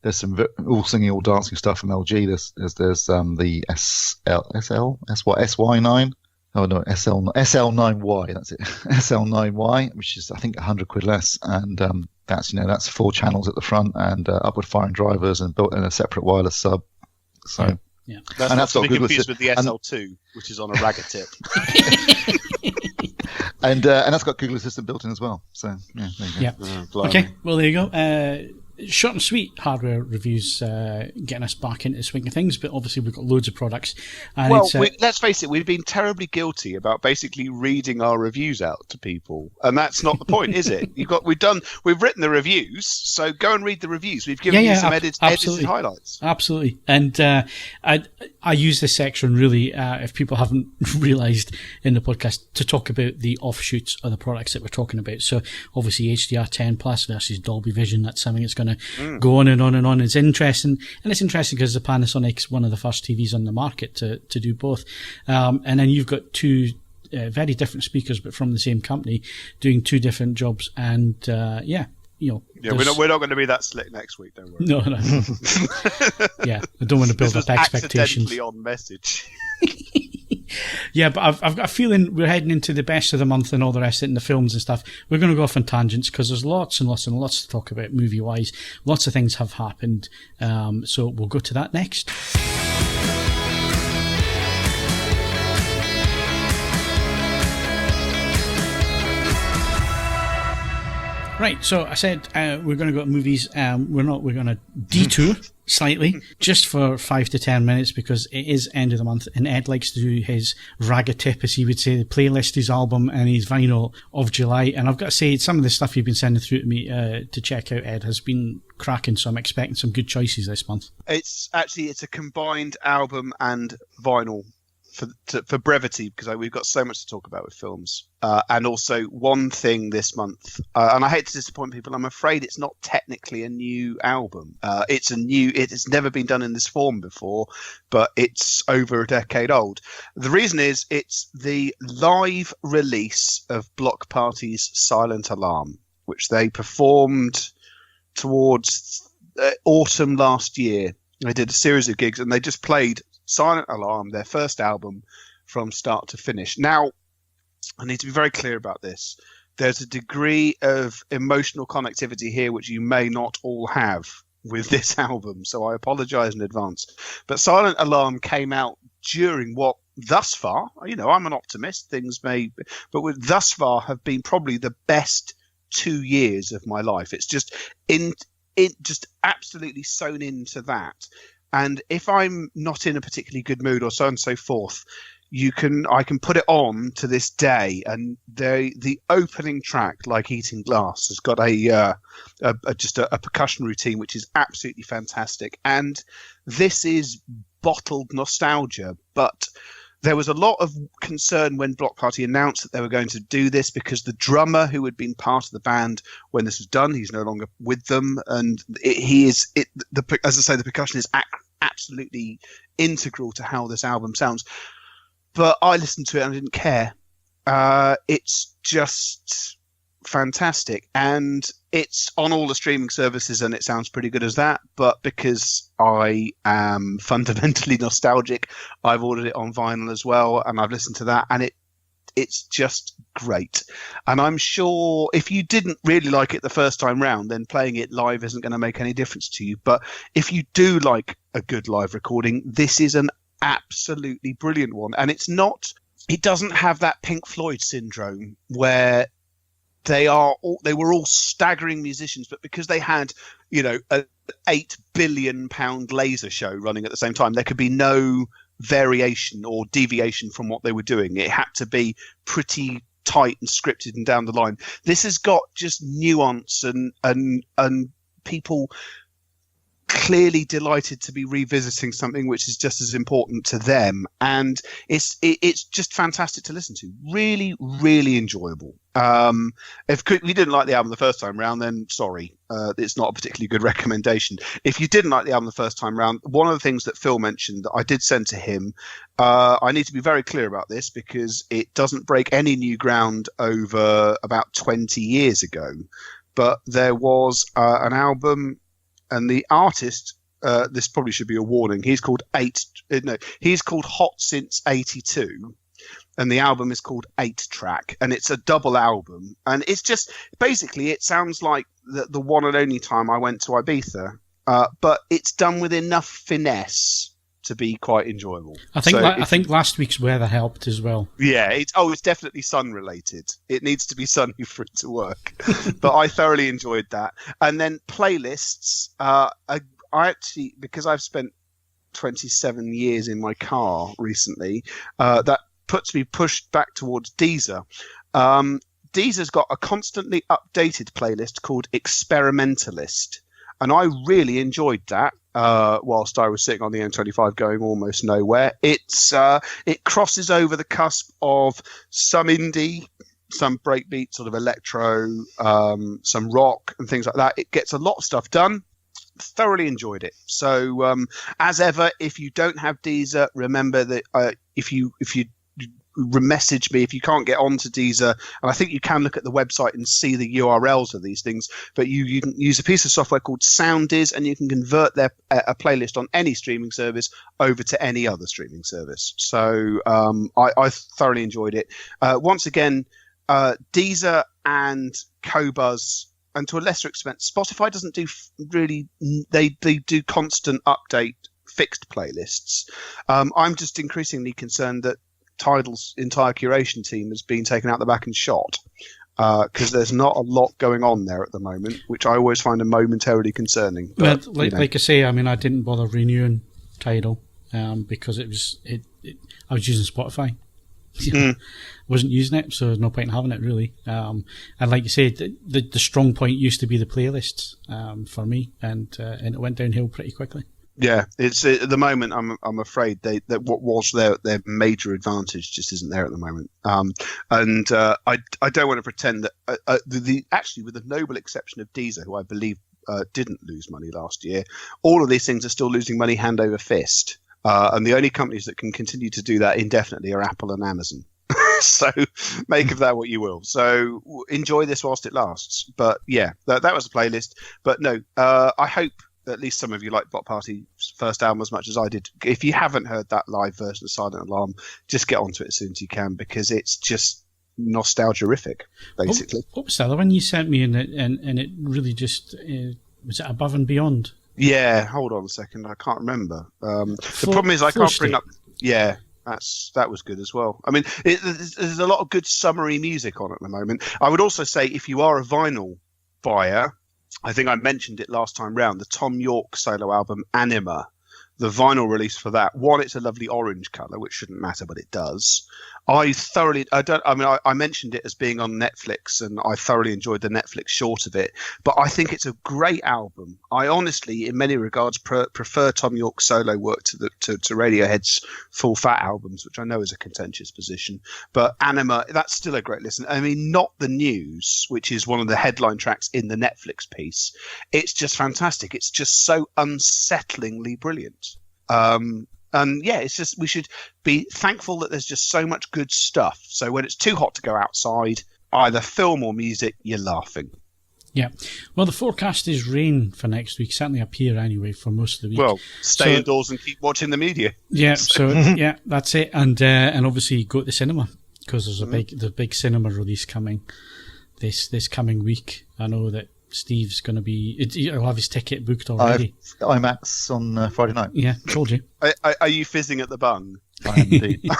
S2: there's some all singing, all dancing stuff from LG. There's the SY9. Oh no, SL9Y. That's it. SL9Y, which is I think £100 less, and that's 4 channels at the front and upward firing drivers and built in a separate wireless sub. So
S1: yeah,
S3: that's not to be confused with the SL2, which is on a ragger tip. And
S2: that's got Google Assistant built in as well. So yeah, there you go.
S1: Yeah. Okay, well there you go. Short and sweet hardware reviews, getting us back into the swing of things, but obviously we've got loads of products. And
S3: let's face it, we've been terribly guilty about basically reading our reviews out to people, and that's not the point, is it? We've written the reviews, so go and read the reviews. We've given you some edited highlights.
S1: Absolutely, and I use this section really, if people haven't realised in the podcast, to talk about the offshoots of the products that we're talking about. So obviously HDR10 Plus versus Dolby Vision, that's something that's going to go on and on and on. It's interesting, and it's interesting because the Panasonic's one of the first TVs on the market to do both. And then you've got two very different speakers, but from the same company, doing 2 different jobs. And we're not going to be that slick next week. Don't worry. No. Yeah, I don't want to build up expectations.
S3: Accidentally on message.
S1: Yeah, but I've got a feeling we're heading into the best of the month and all the rest of it, and the films and stuff. We're going to go off on tangents because there's lots and lots and lots to talk about movie-wise. Lots of things have happened. So we'll go to that next. Right, so I said we're going to go to movies. We're going to detour slightly, just for 5 to 10 minutes, because it is end of the month, and Ed likes to do his ragga tip, as he would say, the playlist, his album, and his vinyl of July. And I've got to say, some of the stuff you've been sending through to me to check out, Ed, has been cracking, so I'm expecting some good choices this month.
S3: It's a combined album and vinyl for brevity, because we've got so much to talk about with films. And also one thing this month, and I hate to disappoint people, I'm afraid it's not technically a new album. It has never been done in this form before, but it's over a decade old. The reason is it's the live release of Block Party's Silent Alarm, which they performed towards autumn last year. They did a series of gigs and they just played Silent Alarm, their first album, from start to finish. Now, I need to be very clear about this. There's a degree of emotional connectivity here which you may not all have with this album, so I apologize in advance. But Silent Alarm came out during what thus far, I'm an optimist, things may, but thus far have been probably the best 2 years of my life. It's just just absolutely sewn into that. And if I'm not in a particularly good mood or so on and so forth, I can put it on to this day, and the opening track, Like Eating Glass, has got a percussion routine which is absolutely fantastic. And this is bottled nostalgia, but there was a lot of concern when Block Party announced that they were going to do this, because the drummer who had been part of the band when this was done, he's no longer with them, and as I say, the percussion is absolutely integral to how this album sounds. But I listened to it and I didn't care. It's just fantastic, and it's on all the streaming services, and it sounds pretty good as that. But because I am fundamentally nostalgic, I've ordered it on vinyl as well, and I've listened to that, and it's just great. And I'm sure if you didn't really like it the first time round, then playing it live isn't going to make any difference to you. But if you do like a good live recording, this is an absolutely brilliant one. And it doesn't have that Pink Floyd syndrome where they were all staggering musicians, but because they had, a £8 billion laser show running at the same time, there could be no variation or deviation from what they were doing. It had to be pretty tight and scripted and down the line. This has got just nuance and people clearly delighted to be revisiting something which is just as important to them, and it's just fantastic to listen to. Really, really enjoyable. If you didn't like the album the first time round, then sorry, it's not a particularly good recommendation. If you didn't like the album the first time round, one of the things that Phil mentioned that I did send to him, I need to be very clear about this because it doesn't break any new ground over about 20 years ago, but there was an album. And the artist, this probably should be a warning. He's called Hot Since '82, and the album is called 8 Track, and it's a double album. And it's just basically it sounds like the one and only time I went to Ibiza, but it's done with enough finesse to be quite enjoyable.
S1: I think last week's weather helped as well.
S3: Yeah, it's definitely sun related. It needs to be sunny for it to work. But I thoroughly enjoyed that. And then playlists. I actually, because I've spent 27 years in my car recently, that puts me pushed back towards Deezer. Deezer's got a constantly updated playlist called Experimentalist. And I really enjoyed that whilst I was sitting on the M25 going almost nowhere. It crosses over the cusp of some indie, some breakbeat, sort of electro, some rock and things like that. It gets a lot of stuff done. Thoroughly enjoyed it. So as ever, if you don't have Deezer, remember that if you message me if you can't get onto Deezer, and I think you can look at the website and see the URLs of these things, but you can use a piece of software called Soundiz, and you can convert a playlist on any streaming service over to any other streaming service. So I thoroughly enjoyed it. Once again, Deezer and Qobuz, and to a lesser extent Spotify, doesn't do really, they do constant update fixed playlists. I'm just increasingly concerned that Tidal's entire curation team has been taken out the back and shot because there's not a lot going on there at the moment, which I always find momentarily concerning. But,
S1: like I say, I mean, I didn't bother renewing Tidal because I was using Spotify. Wasn't using it, so there's no point in having it really. And like you said, the strong point used to be the playlists for me, and it went downhill pretty quickly.
S3: Yeah, it's at the moment. I'm afraid that what was their major advantage just isn't there at the moment. I don't want to pretend that actually, with the noble exception of Deezer, who I believe didn't lose money last year, all of these things are still losing money hand over fist. And the only companies that can continue to do that indefinitely are Apple and Amazon. So make of that what you will. So enjoy this whilst it lasts. But yeah, that was the playlist. But no, I hope at least some of you like Block Party's first album as much as I did. If you haven't heard that live version of Silent Alarm, just get onto it as soon as you can, because it's just nostalgia-rific, basically.
S1: What was the other one you sent me, and it really just was it Above and Beyond?
S3: Yeah, hold on a second, I can't remember. The problem is I can't bring up. Yeah, that was good as well. I mean, there's a lot of good summery music on at the moment. I would also say, if you are a vinyl buyer, I think I mentioned it last time round, the Tom York solo album Anima, the vinyl release for that. One, it's a lovely orange colour, which shouldn't matter, but it does. I mentioned it as being on Netflix, and I thoroughly enjoyed the Netflix short of it, but I think it's a great album. I honestly, in many regards, prefer Tom York's solo work to Radiohead's Full Fat albums, which I know is a contentious position. But Anima, that's still a great listen. I mean, Not the News, which is one of the headline tracks in the Netflix piece. It's just fantastic. It's just so unsettlingly brilliant. And yeah, it's just, we should be thankful that there's just so much good stuff. So when it's too hot to go outside, either film or music, you're laughing.
S1: Yeah. Well, the forecast is rain for next week, certainly up here anyway, for most of the week.
S3: Well, stay indoors and keep watching the media.
S1: Yeah, so yeah, that's it. And obviously go to the cinema, because there's a big cinema release coming this coming week. I know that Steve's going to he'll have his ticket booked already.
S2: IMAX on Friday night.
S1: Yeah, told you.
S3: Are you fizzing at the bung?
S2: I am indeed.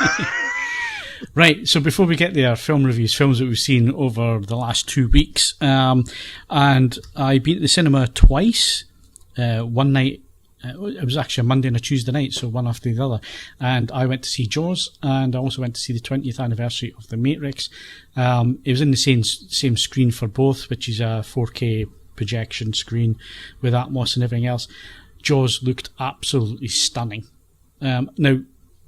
S1: Right, so before we get there, film reviews, films that we've seen over the last 2 weeks. And I've been to the cinema twice. One night, it was actually a Monday and a Tuesday night, so one after the other. And I went to see Jaws, and I also went to see the 20th anniversary of The Matrix. It was in the same screen for both, which is a 4K projection screen with Atmos and everything else. Jaws looked absolutely stunning. Now,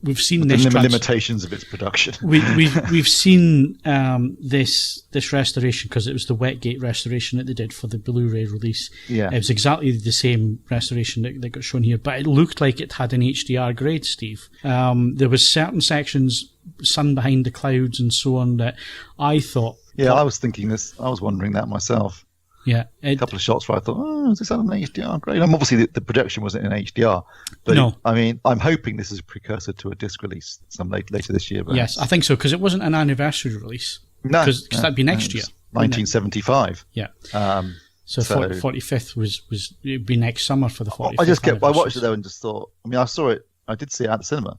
S1: we've seen
S2: the limitations of its production.
S1: We've seen this restoration, because it was the Wetgate restoration that they did for the Blu-ray release.
S2: Yeah,
S1: it was exactly the same restoration that got shown here, but it looked like it had an HDR grade, Steve. There was certain sections, sun behind the clouds and so on, that I thought.
S2: Yeah, I was thinking this. I was wondering that myself.
S1: Yeah,
S2: a couple of shots where I thought, is this on an HDR grade? Obviously the projection wasn't in HDR, but
S1: no.
S2: I mean, I'm hoping this is a precursor to a disc release later this year.
S1: Yes, I think so, because it wasn't an anniversary release.
S2: No,
S1: because that'd be next year.
S2: 1975.
S1: Yeah. So 45th was it'd be next summer for the 45th.
S2: I watched it though and just thought. I mean, I saw it. I did see it at the cinema.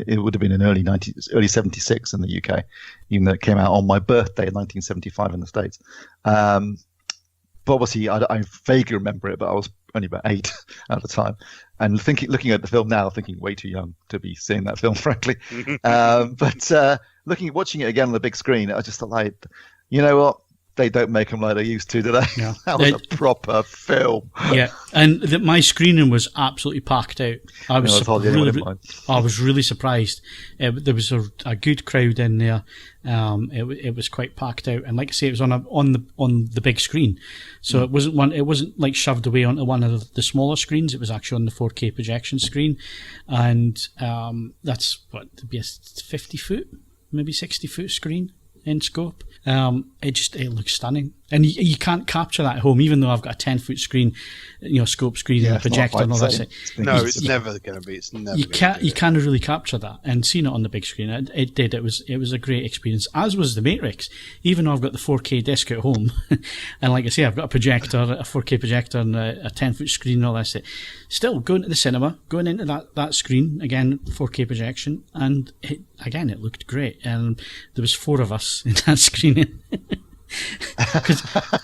S2: It would have been in early 76 in the UK, even though it came out on my birthday in 1975 in the States. But obviously, I vaguely remember it, but I was only about 8 at the time. And looking at the film now, thinking way too young to be seeing that film, frankly. But watching it again on the big screen, I just thought, like, you know what? They don't make them like they used to, do they? Yeah. That was a proper film.
S1: Yeah, and my screening was absolutely packed out. I was really surprised. There was a good crowd in there. It was quite packed out, and like I say, it was on the big screen, so it wasn't like shoved away onto one of the smaller screens. It was actually on the 4K projection screen, and that's what to be a 50-foot, maybe 60-foot screen in scope. It looks stunning, and you can't capture that at home, even though I've got a 10-foot screen, scope screen and a projector and all that.
S3: No, it's never going to be. It's never.
S1: You can't really capture that, and seeing it on the big screen, it did. It was a great experience, as was The Matrix. Even though I've got the 4K disc at home, and like I say, I've got a 4K projector, and a 10-foot screen and all that. Still going to the cinema, going into that screen again, 4K projection, and it looked great. And there was 4 of us in that screening.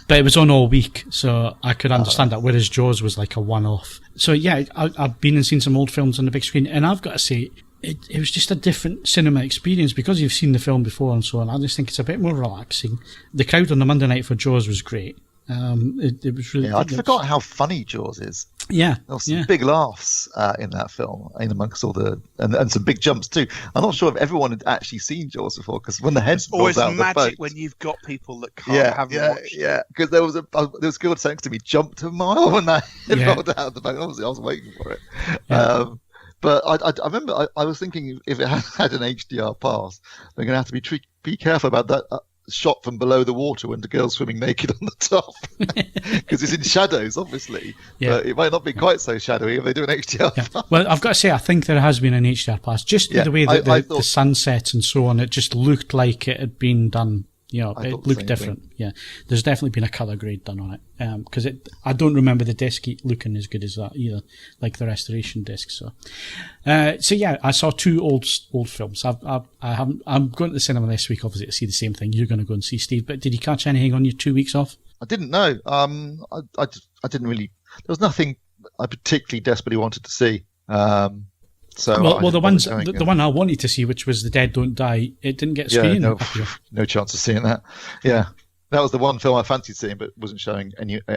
S1: But it was on all week, so I could understand that, whereas Jaws was like a one-off. So yeah, I've been and seen some old films on the big screen, and I've got to say, it was just a different cinema experience, because you've seen the film before and so on. I just think it's a bit more relaxing. The crowd on the Monday night for Jaws was great. It was really.
S2: Yeah, I'd forgot how funny Jaws is.
S1: Yeah,
S2: there were some big laughs in that film, in amongst all the and some big jumps too. I'm not sure if everyone had actually seen Jaws before, because when the head rolls out of the boat,
S3: magic when you've got people that haven't watched.
S2: Yeah, because there was a girl next to me jumped a mile when that head rolled out of the boat. Obviously, I was waiting for it. Yeah. But I remember I was thinking, if it had an HDR pass, they're going to have to be careful about that. Shot from below the water when the girl's swimming naked on the top, because it's in shadows, obviously. Yeah. But it might not be quite so shadowy if they do an HDR pass.
S1: Well, I've got to say, I think there has been an HDR pass. Just the way that the sunsets and so on, it just looked like it had been done. You know, it looked different. Thing. Yeah, there's definitely been a colour grade done on it. Because I don't remember the disc looking as good as that either, like the restoration disc. So yeah, I saw two old films. I'm going to the cinema this week, obviously, to see the same thing. You're going to go and see, Steve. But did you catch anything on your 2 weeks off?
S2: I didn't know. I didn't really. There was nothing I particularly desperately wanted to see. So
S1: the one I wanted to see, which was The Dead Don't Die, it didn't get a screen.
S2: No chance of seeing that. Yeah, that was the one film I fancied seeing, but wasn't showing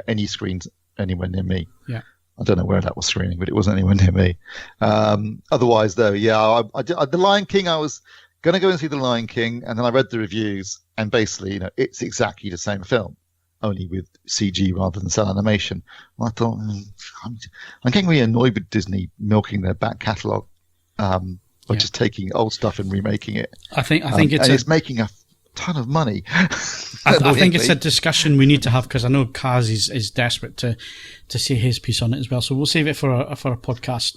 S2: any screens anywhere near me.
S1: Yeah,
S2: I don't know where that was screening, but it wasn't anywhere near me. Otherwise, though, yeah, The Lion King. I was going to go and see The Lion King, and then I read the reviews, and basically, it's exactly the same film, only with CG rather than cell animation. And I thought, I'm getting really annoyed with Disney milking their back catalogue. By just taking old stuff and remaking it.
S1: I think
S2: it's making a ton of money.
S1: I think it's a discussion we need to have, because I know Kaz is desperate to see his piece on it as well. So we'll save it for a podcast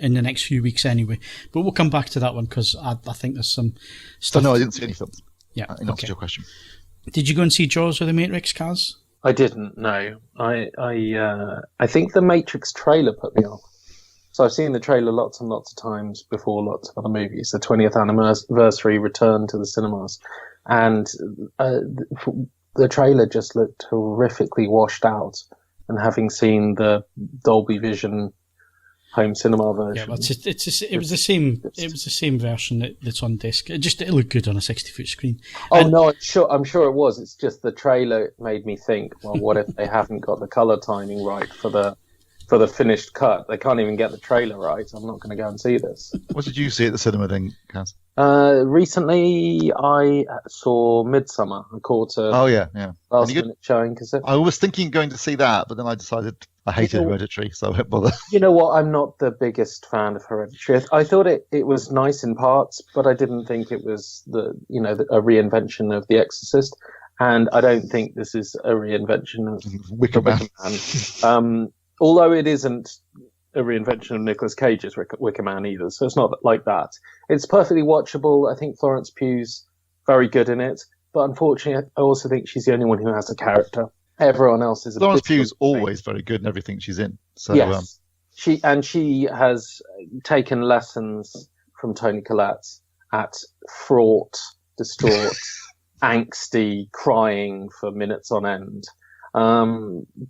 S1: in the next few weeks anyway. But we'll come back to that one, because I think there's some stuff.
S2: So no, I didn't see any films.
S1: Yeah,
S2: in answer to your question.
S1: Did you go and see Jaws or The Matrix, Kaz?
S4: I didn't. No, I think the Matrix trailer put me off. So I've seen the trailer lots and lots of times before lots of other movies. The 20th anniversary return to the cinemas. And the trailer just looked horrifically washed out. And having seen the Dolby Vision home cinema version,
S1: it was the same version that's on disc. It looked good on a 60-foot screen.
S4: No, I'm sure it was. It's just the trailer made me think, well, what if they haven't got the color timing right for the finished cut? They can't even get the trailer right. I'm not going to go and see this.
S2: What did you see at the cinema then, Kaz?
S4: Recently, I saw Midsummer. I caught a last minute showing.
S2: I was thinking going to see that, but then I decided I hated Hereditary, so I won't bother.
S4: You know what? I'm not the biggest fan of Hereditary. I thought it was nice in parts, but I didn't think it was a reinvention of The Exorcist. And I don't think this is a reinvention of
S2: Wicker Man.
S4: Although it isn't a reinvention of Nicolas Cage's Wicker Man either, so it's not like that. It's perfectly watchable. I think Florence Pugh's very good in it, but unfortunately, I also think she's the only one who has a character. Everyone else is.
S2: Florence Pugh's always very good in everything she's in. So,
S4: yes, she has taken lessons from Toni Collette at fraught, distraught, angsty, crying for minutes on end.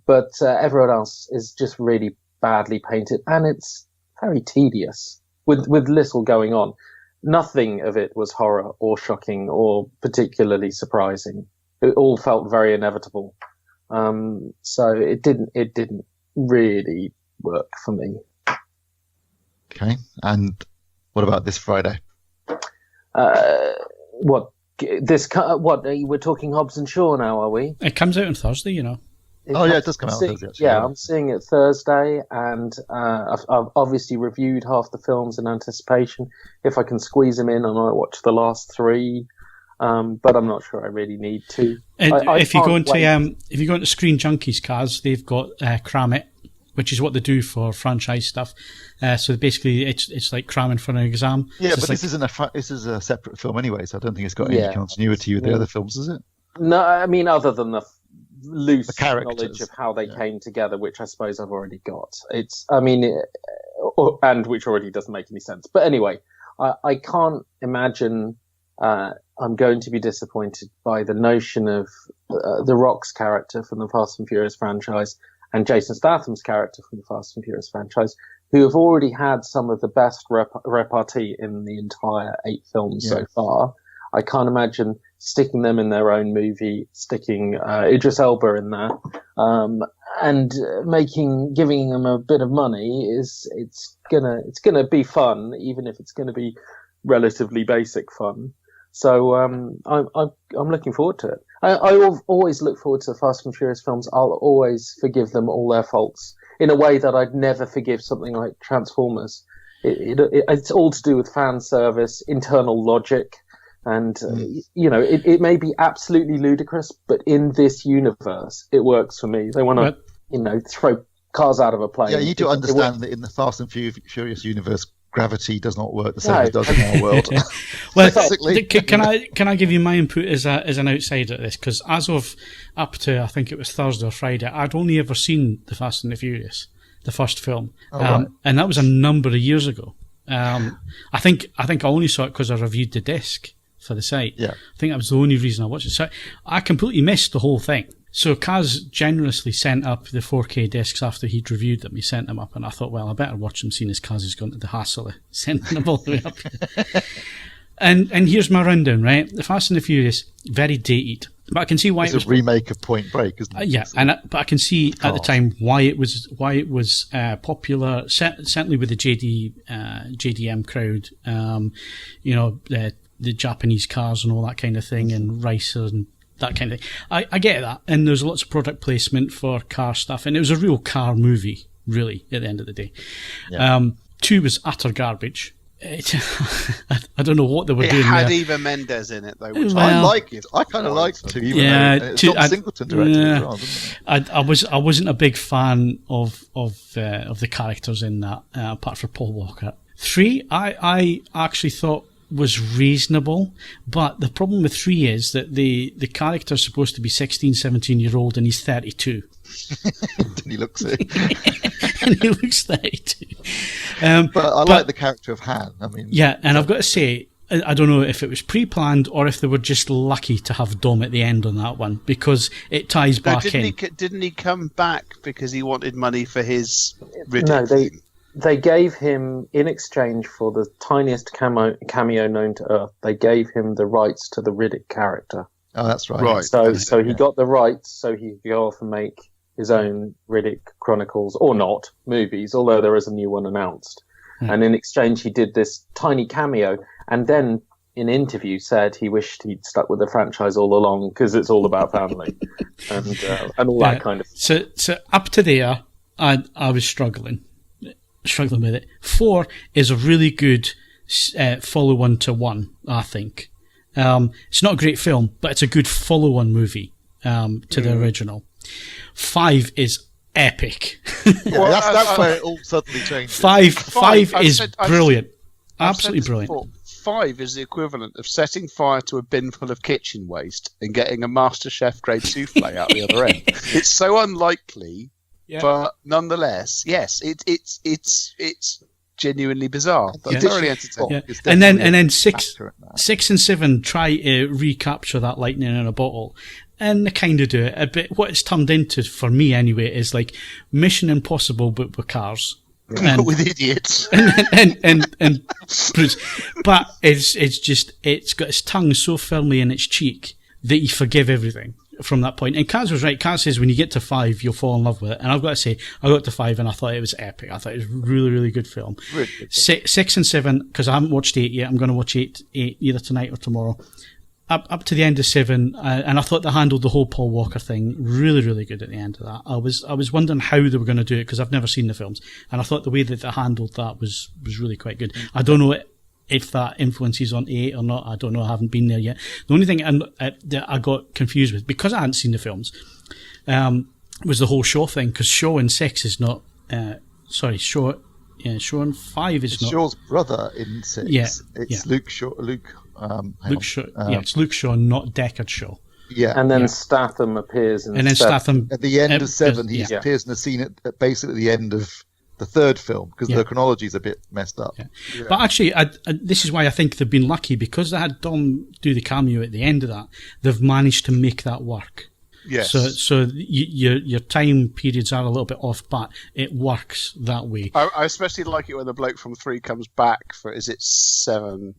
S4: But everyone else is just really badly painted, and it's very tedious with little going on. Nothing of it was horror or shocking or particularly surprising. It all felt very inevitable. So it didn't really work for me.
S2: Okay, and what about this Friday?
S4: We're talking Hobbs and Shaw now, are we?
S1: It comes out on Thursday, you know.
S2: It does come out on Thursday, actually.
S4: Yeah, I'm seeing it Thursday, and I've obviously reviewed half the films in anticipation. If I can squeeze them in, I might watch the last three, but I'm not sure I really need to.
S1: If you go into Screen Junkies, Kaz, they've got Cram It, which is what they do for franchise stuff. So basically, it's like cramming for an exam.
S2: Yeah, so but this is a separate film anyway, so I don't think it's got any continuity with the other films, is it?
S4: No, I mean, other than the loose knowledge of how they came together, which I suppose I've already got. And which already doesn't make any sense. But anyway, I can't imagine I'm going to be disappointed by the notion of The Rock's character from the Fast and Furious franchise and Jason Statham's character from the Fast and Furious franchise, who have already had some of the best repartee in the entire 8 films so far. I can't imagine sticking them in their own movie, sticking Idris Elba in there, and giving them a bit of money it's gonna be fun, even if it's gonna be relatively basic fun. So I'm looking forward to it. I always look forward to the Fast and Furious films. I'll always forgive them all their faults in a way that I'd never forgive something like Transformers. It's all to do with fan service, internal logic, and it may be absolutely ludicrous, but in this universe, it works for me. They want to, throw cars out of a plane.
S2: Yeah, you do understand that in the Fast and Furious universe, gravity does not work the same as it does in our world.
S1: Well, can I give you my input as an outsider at this? Because as of up to, I think it was Thursday or Friday, I'd only ever seen the Fast and the Furious, the first film, right. And that was a number of years ago. I think I only saw it because I reviewed the disc for the site.
S2: Yeah,
S1: I think that was the only reason I watched it. So I completely missed the whole thing. So Kaz generously sent up the 4K discs after he'd reviewed them. He sent them up, and I thought, well, I better watch them, seeing as Kaz has gone to the hassle of sending them all the way up. And here's my rundown, right? The Fast and the Furious, very dated. But I can see why
S2: it's a remake of Point Break, isn't it?
S1: Yeah, but I can see at the time why it was popular. Certainly with the JDM crowd, the Japanese cars and all that kind of thing, and racer and that kind of thing. I get that, and there's lots of product placement for car stuff, and it was a real car movie, really, at the end of the day. Yeah. 2 was utter garbage. I don't know what they were doing there. It had
S3: Eva Mendes in it, though, which
S2: I liked it. I kind of liked it, even though Tom Singleton directed it as well, didn't it?
S1: I wasn't a big fan of the characters in that, apart from Paul Walker. 3, I actually thought was reasonable, but the problem with 3 is that the character's supposed to be 16, 17-year-old, and he's 32.
S2: And he looks it.
S1: And he looks 32.
S2: But I like the character of Han. I mean,
S1: yeah, and I've got to say, I don't know if it was pre-planned or if they were just lucky to have Dom at the end on that one, because it ties back in.
S3: Didn't he come back because he wanted money for his Riddick?
S4: No, they gave him, in exchange for the tiniest cameo known to Earth, they gave him the rights to the Riddick character.
S2: Oh, that's right.
S4: Right. So he got the rights so he could go off and make his own Riddick Chronicles, or not, movies, although there is a new one announced. Mm. And in exchange, he did this tiny cameo, and then in an interview said he wished he'd stuck with the franchise all along because it's all about family and all that kind of
S1: thing. So up to there, I was struggling with it. 4 is a really good follow-on to 1, I think. It's not a great film, but it's a good follow-on movie to the original. 5 is epic.
S2: Yeah, that's where it all suddenly changes.
S1: 5 is brilliant. Absolutely brilliant.
S3: 5 is the equivalent of setting fire to a bin full of kitchen waste and getting a MasterChef grade souffle out the other end. It's so unlikely. Yeah. But nonetheless, yes, it's genuinely bizarre, but thoroughly entertaining.
S1: Yeah. And then 6 and 7 try to recapture that lightning in a bottle, and they kind of do it a bit. What it's turned into, for me anyway, is like Mission Impossible, but with cars.
S3: And, with idiots.
S1: and but it's got its tongue so firmly in its cheek that you forgive everything from that point. And Kaz was right. Kaz says when you get to 5, you'll fall in love with it. And I've got to say, I got to 5 and I thought it was epic. I thought it was a really, really good film. Really good. 6 and 7, because I haven't watched 8 yet. I'm going to watch 8 either tonight or tomorrow. Up to the end of 7, and I thought they handled the whole Paul Walker thing really, really good at the end of that. I was wondering how they were going to do it, because I've never seen the films, and I thought the way that they handled that was really quite good. I don't know if that influences on 8 or not. I don't know. I haven't been there yet. The only thing that I got confused with, because I hadn't seen the films, was the whole Shaw thing, because Shaw in 6 is not. Shaw in 5 is not.
S2: Shaw's brother in 6.
S1: Yeah,
S2: it's Luke Shaw.
S1: It's Luke Shaw, not Deckard Shaw.
S2: Yeah,
S4: and then Statham appears in.
S1: And then Statham
S2: at the end of 7, he appears in a scene at basically the end of the 3rd film, because the chronology is a bit messed up.
S1: Yeah. Yeah. But actually, this is why I think they've been lucky, because they had Dom do the cameo at the end of that. They've managed to make that work.
S3: Yes.
S1: So your time periods are a little bit off, but it works that way.
S3: I especially like it when the bloke from 3 comes back for, is it 7?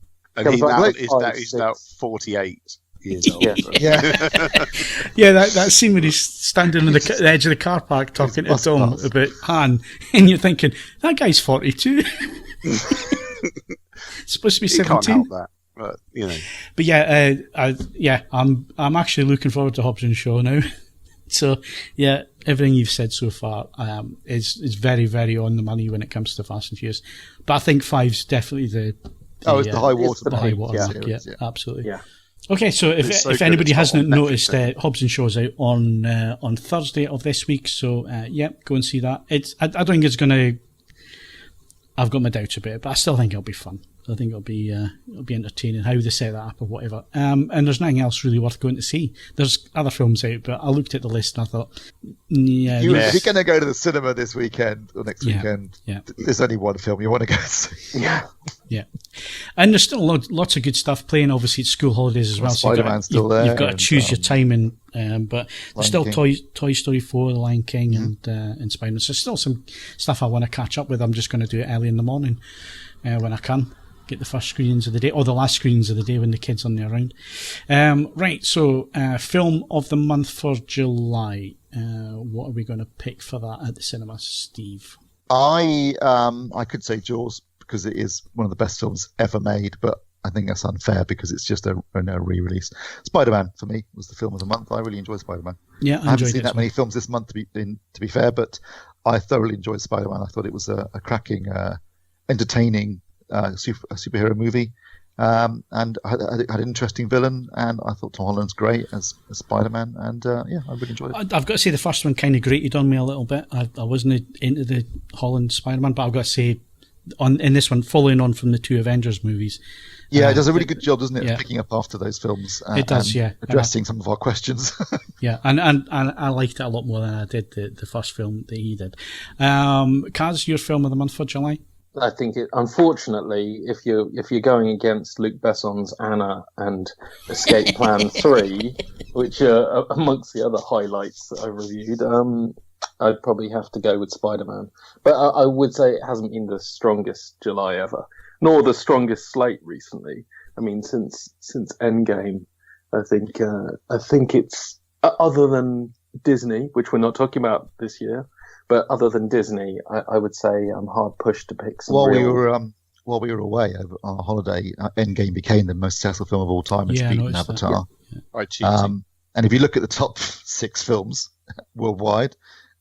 S3: And he's
S4: Congratulations.
S3: now 48 years old.
S4: Yeah.
S2: Yeah.
S1: Yeah, that scene where he's standing on the edge of the car park talking to Tom about Han, and you're thinking, that guy's 42. Supposed to be 17.
S3: You can't help that, but you know.
S1: But yeah, I'm actually looking forward to Hobbs and Shaw now. So yeah, everything you've said so far is very, very on the money when it comes to Fast and Furious. But I think 5's definitely the
S2: it's the high water.
S1: the high water
S2: mark.
S1: mark. Yeah, absolutely.
S4: Yeah.
S1: Okay, so
S3: It's so
S1: if
S3: good
S1: anybody
S3: it's not
S1: hasn't
S3: on Netflix
S1: noticed, Hobbs and Shaw's out on Thursday of this week. So go and see that. I don't think it's gonna. I've got my doubts about it, but I still think it'll be fun. I think it'll be entertaining how they set that up or whatever. And there's nothing else really worth going to see. There's other films out, but I looked at the list and I thought,
S2: If you're going to go to the cinema this weekend or next weekend, there's only one film you want to go see.
S1: Yeah. And there's still lots of good stuff playing. Obviously, it's school holidays as well.
S2: Spider-Man's still there.
S1: You've got to choose your timing. But there's still
S2: King.
S1: Toy Story 4, The Lion King, and Spider-Man. So there's still some stuff I want to catch up with. I'm just going to do it early in the morning when I can. Get the first screenings of the day, or the last screenings of the day when the kids aren't around. Right, so film of the month for July. What are we going to pick for that at the cinema, Steve?
S2: I could say Jaws because it is one of the best films ever made, but I think that's unfair because it's just a re-release. Spider-Man for me was the film of the month. I really enjoyed Spider-Man.
S1: Yeah,
S2: I haven't seen that many films this month to be fair, but I thoroughly enjoyed Spider-Man. I thought it was a cracking, entertaining superhero movie, and had an interesting villain, and I thought Tom Holland's great as Spider-Man, and I really enjoyed it.
S1: I've got to say the first one kind of grated on me a little bit. I wasn't into the Holland Spider-Man, but I've got to say in this one, following on from the two Avengers movies.
S2: Yeah, it does a really good job, doesn't it, picking up after those films.
S1: It does,
S2: and addressing some of our questions.
S1: Yeah, and I liked it a lot more than I did the first film that he did. Kaz, your film of the month for July?
S4: I think unfortunately, if you're going against Luc Besson's Anna and Escape Plan 3, which are amongst the other highlights that I reviewed, I'd probably have to go with Spider-Man. But I would say it hasn't been the strongest July ever, nor the strongest slate recently. I mean, since Endgame, I think it's other than Disney, which we're not talking about this year. But other than Disney, I would say I'm hard pushed to pick some. While we
S2: were away over our holiday, Endgame became the most successful film of all time. It's beaten Avatar. And if you look at the top 6 films worldwide,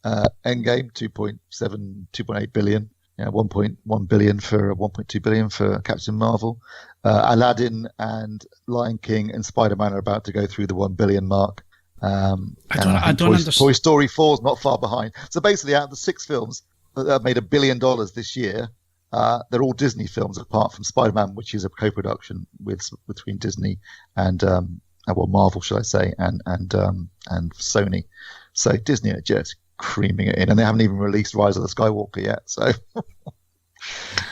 S2: Endgame 2.8 billion, 1.1 billion for 1.2 billion for Captain Marvel, Aladdin and Lion King and Spider-Man are about to go through the 1 billion mark.
S1: I don't understand.
S2: Toy Story 4 is not far behind. So basically, out of the 6 films that have made $1 billion this year, they're all Disney films, apart from Spider-Man, which is a co-production between Disney and Marvel, should I say, and Sony. So Disney are just creaming it in, and they haven't even released Rise of the Skywalker yet. So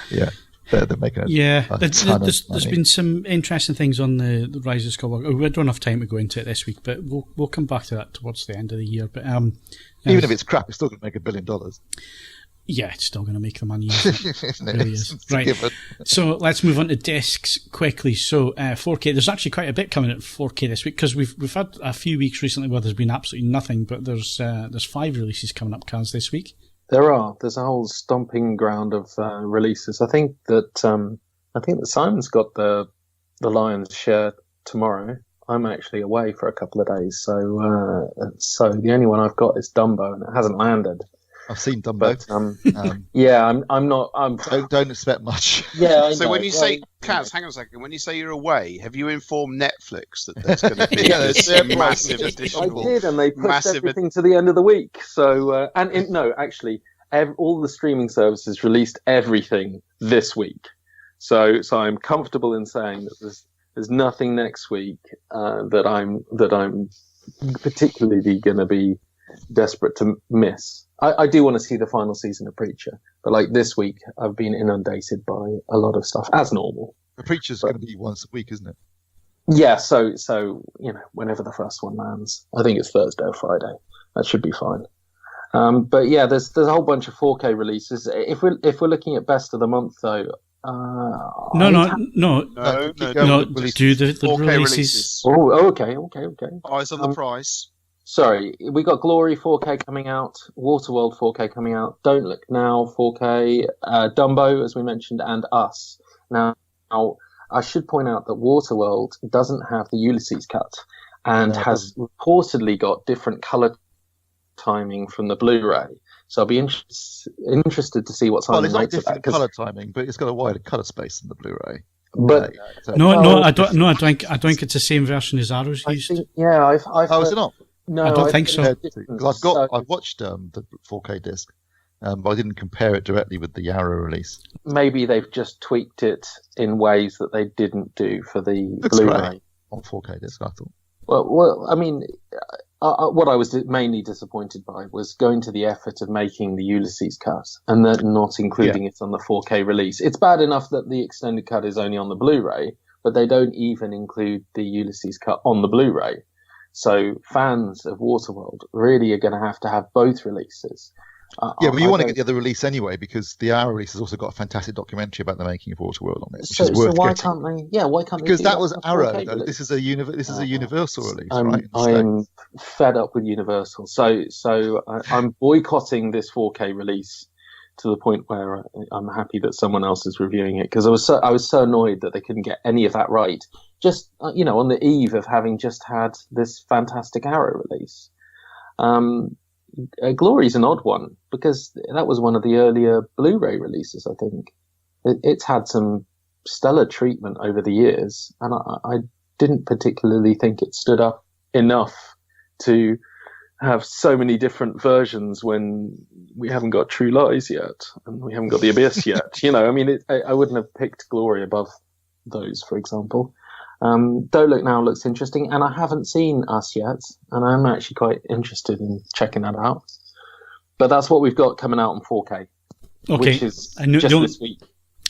S2: yeah. They're making
S1: there's been some interesting things on the Rise of Skywalker. We don't have time to go into it this week, but we'll come back to that towards the end of the year. But
S2: even if it's crap, it's still going to make $1 billion.
S1: Yeah, it's still going to make the money. It really is. Right.
S2: Given.
S1: So let's move on to discs quickly. So 4K. There's actually quite a bit coming at 4K this week because we've had a few weeks recently where there's been absolutely nothing, but there's 5 releases coming up, Kaz, this week.
S4: There's a whole stomping ground of releases. I think that Simon's got the lion's share tomorrow. I'm actually away for a couple of days, so the only one I've got is Dumbo, and it hasn't landed.
S2: I've seen Dumbo.
S4: But, yeah, I'm not.
S2: Don't expect much.
S4: Yeah. I
S3: so
S4: know.
S3: when you say, Kaz, hang on a second. When you say you're away, have you informed Netflix that there's going to be this massive additional?
S4: I did, and they pushed everything to the end of the week. So, actually, all the streaming services released everything this week. So I'm comfortable in saying that there's nothing next week that I'm particularly going to be desperate to miss. I do want to see the final season of Preacher, but like this week, I've been inundated by a lot of stuff, as normal.
S2: The Preacher's going to be once a week, isn't it?
S4: Yeah, so whenever the first one lands, I think it's Thursday or Friday. That should be fine. But yeah, there's a whole bunch of 4K releases. If we're looking at best of the month, though,
S1: No.
S2: keep going with the
S1: Do the
S3: 4K
S1: releases.
S3: releases.
S4: Oh, okay.
S3: Eyes on the prize.
S4: Sorry, we got Glory 4K coming out, Waterworld 4K coming out, Don't Look Now 4K, Dumbo, as we mentioned, and Us. Now, I should point out that Waterworld doesn't have the Ulysses cut and has reportedly got different colour timing from the Blu-ray. So I'll be interested to see what Simon
S2: it's not
S4: makes of that.
S2: different colour timing, but it's got a wider colour space than the Blu-ray.
S4: But
S1: I don't think it's the same version as Arrow's used.
S4: is it
S2: not?
S4: No,
S1: I don't think so.
S2: Because I've watched the 4K disc, but I didn't compare it directly with the Arrow release.
S4: Maybe they've just tweaked it in ways that they didn't do for the
S2: Looks
S4: Blu-ray.
S2: great on 4K disc, I thought.
S4: Well, I mean, what I was mainly disappointed by was going to the effort of making the Ulysses cut and then not including it on the 4K release. It's bad enough that the extended cut is only on the Blu-ray, but they don't even include the Ulysses cut on the Blu-ray. So fans of Waterworld really are going to have both releases.
S2: But you want to get the other release anyway, because the Arrow release has also got a fantastic documentary about the making of Waterworld on it, which is worth
S4: why
S2: getting.
S4: can't they? Yeah, why can't they?
S2: Because that was Arrow.
S4: Though.
S2: This is a Universal release,
S4: right? I'm fed up with Universal, so I'm boycotting this 4K release to the point where I'm happy that someone else is reviewing it, because I was so annoyed that they couldn't get any of that right. Just on the eve of having just had this fantastic Arrow release. Glory's an odd one because that was one of the earlier Blu-ray releases. I think it's had some stellar treatment over the years, and I didn't particularly think it stood up enough to have so many different versions when we haven't got True Lies yet and we haven't got The Abyss yet. I wouldn't have picked Glory above those, for example. Don't Look Now looks interesting, and I haven't seen Us yet, and I'm actually quite interested in checking that out. But that's what we've got coming out on 4K, which is just this week.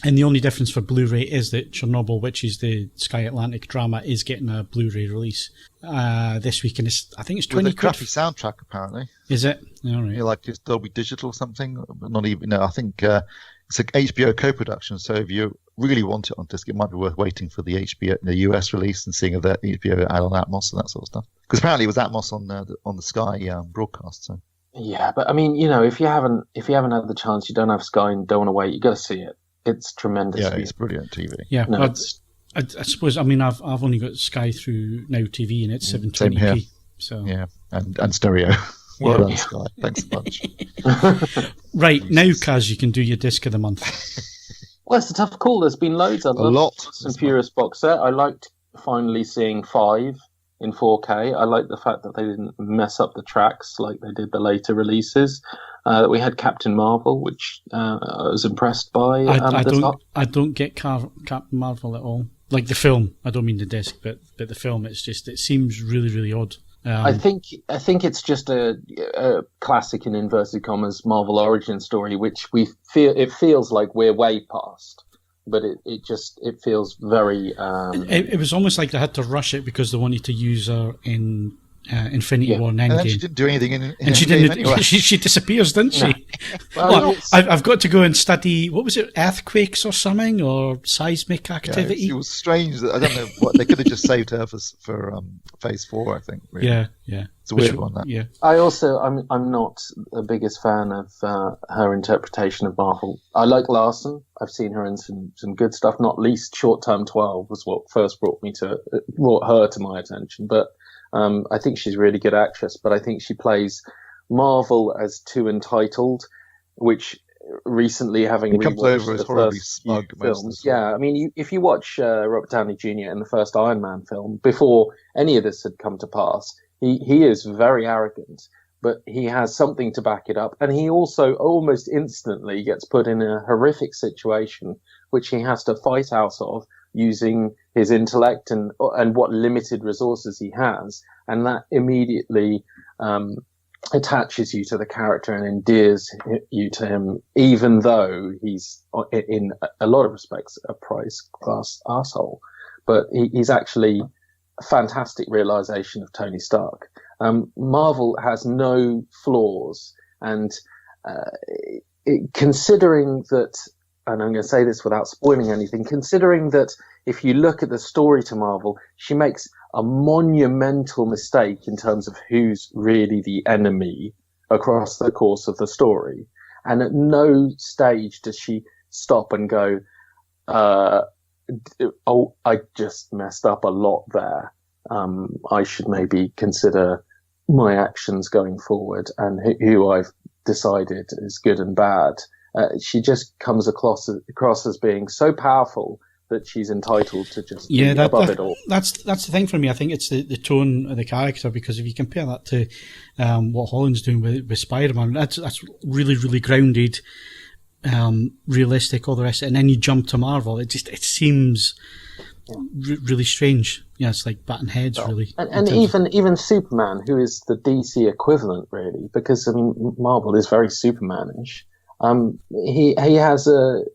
S1: And the only difference for Blu-ray is that Chernobyl, which is the Sky Atlantic drama, is getting a Blu-ray release this week, and I think it's 20
S2: with a crappy soundtrack, apparently.
S1: Is it? All right.
S2: Like just Dolby Digital or something. Not even. No, I think it's an HBO co-production. So if you really want it on disc, it might be worth waiting for the US release and seeing if that HBO add on Atmos and that sort of stuff. Because apparently it was Atmos on the Sky broadcast. So.
S4: Yeah, but I mean, if you haven't had the chance, you don't have Sky and don't want to wait, you got to see it. It's tremendous.
S2: Yeah, it's brilliant TV.
S1: Yeah, I suppose. I mean, I've only got Sky through Now TV, and it's 720p. So
S2: yeah, and stereo. Well done, Sky. Thanks a bunch.
S1: Right now, Kaz, you can do your disc of the month.
S4: Well, it's a tough call. There's been loads. I loved Fast and Furious box set. I liked finally seeing 5 in 4K. I like the fact that they didn't mess up the tracks like they did the later releases. We had Captain Marvel, which I was impressed by.
S1: I don't get Captain Marvel at all. Like the film, I don't mean the disc, but the film. It seems really, really odd.
S4: I think it's just a classic in inverted commas Marvel origin story, which it feels like we're way past. But it feels very.
S1: It was almost like they had to rush it because they wanted to use her in Infinity War and Endgame.
S2: And then she didn't do anything in
S1: she didn't. Anyway. She disappears, didn't she?
S4: Well,
S1: I've got to go and study. What was it? Earthquakes or something, or seismic activity?
S2: Yeah, it was strange. I don't know what they could have just saved her for Phase 4. I think. Really.
S1: Yeah.
S2: It's a weird one. That.
S1: Yeah.
S4: I'm not the biggest fan of her interpretation of Marvel. I like Larson. I've seen her in some good stuff. Not least Short Term 12 was what first brought her to my attention. But I think she's a really good actress. But I think she plays Marvel as too entitled, which recently having
S2: comes over as horribly smug
S4: films. Yeah, I mean, if you watch Robert Downey Jr. in the first Iron Man film, before any of this had come to pass, he is very arrogant, but he has something to back it up. And he also almost instantly gets put in a horrific situation, which he has to fight out of using his intellect and what limited resources he has. And that immediately attaches you to the character and endears you to him, even though he's in a lot of respects a prize class arsehole. But he's actually a fantastic realization of Tony Stark. Marvel has no flaws, and considering that and I'm going to say this without spoiling anything, considering that if you look at the story to Marvel, she makes a monumental mistake in terms of who's really the enemy across the course of the story. And at no stage does she stop and go, oh, I just messed up a lot there. I should maybe consider my actions going forward and who I've decided is good and bad. She just comes across as being so powerful that she's entitled to just be above it all.
S1: That's the thing for me. I think it's the tone of the character, because if you compare that to what Holland's doing with Spider-Man, that's really, really grounded, realistic, all the rest. And then you jump to Marvel, it seems really strange. Yeah, it's like batting heads, really.
S4: And even Superman, who is the DC equivalent, really, because I mean Marvel is very Superman-ish. He has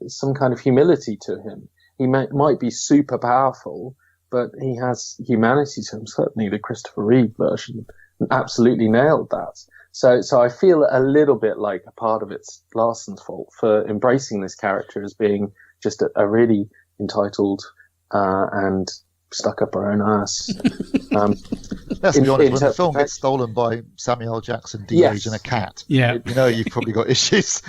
S4: some kind of humility to him. He might be super powerful, but he has humanity to him. Certainly the Christopher Reeve version absolutely nailed that. So I feel a little bit like a part of it's Larson's fault for embracing this character as being just a really entitled and stuck up her own ass.
S2: Let's be honest, when the film gets stolen by Samuel L. Jackson, de-age, and a cat, you know you've probably got issues.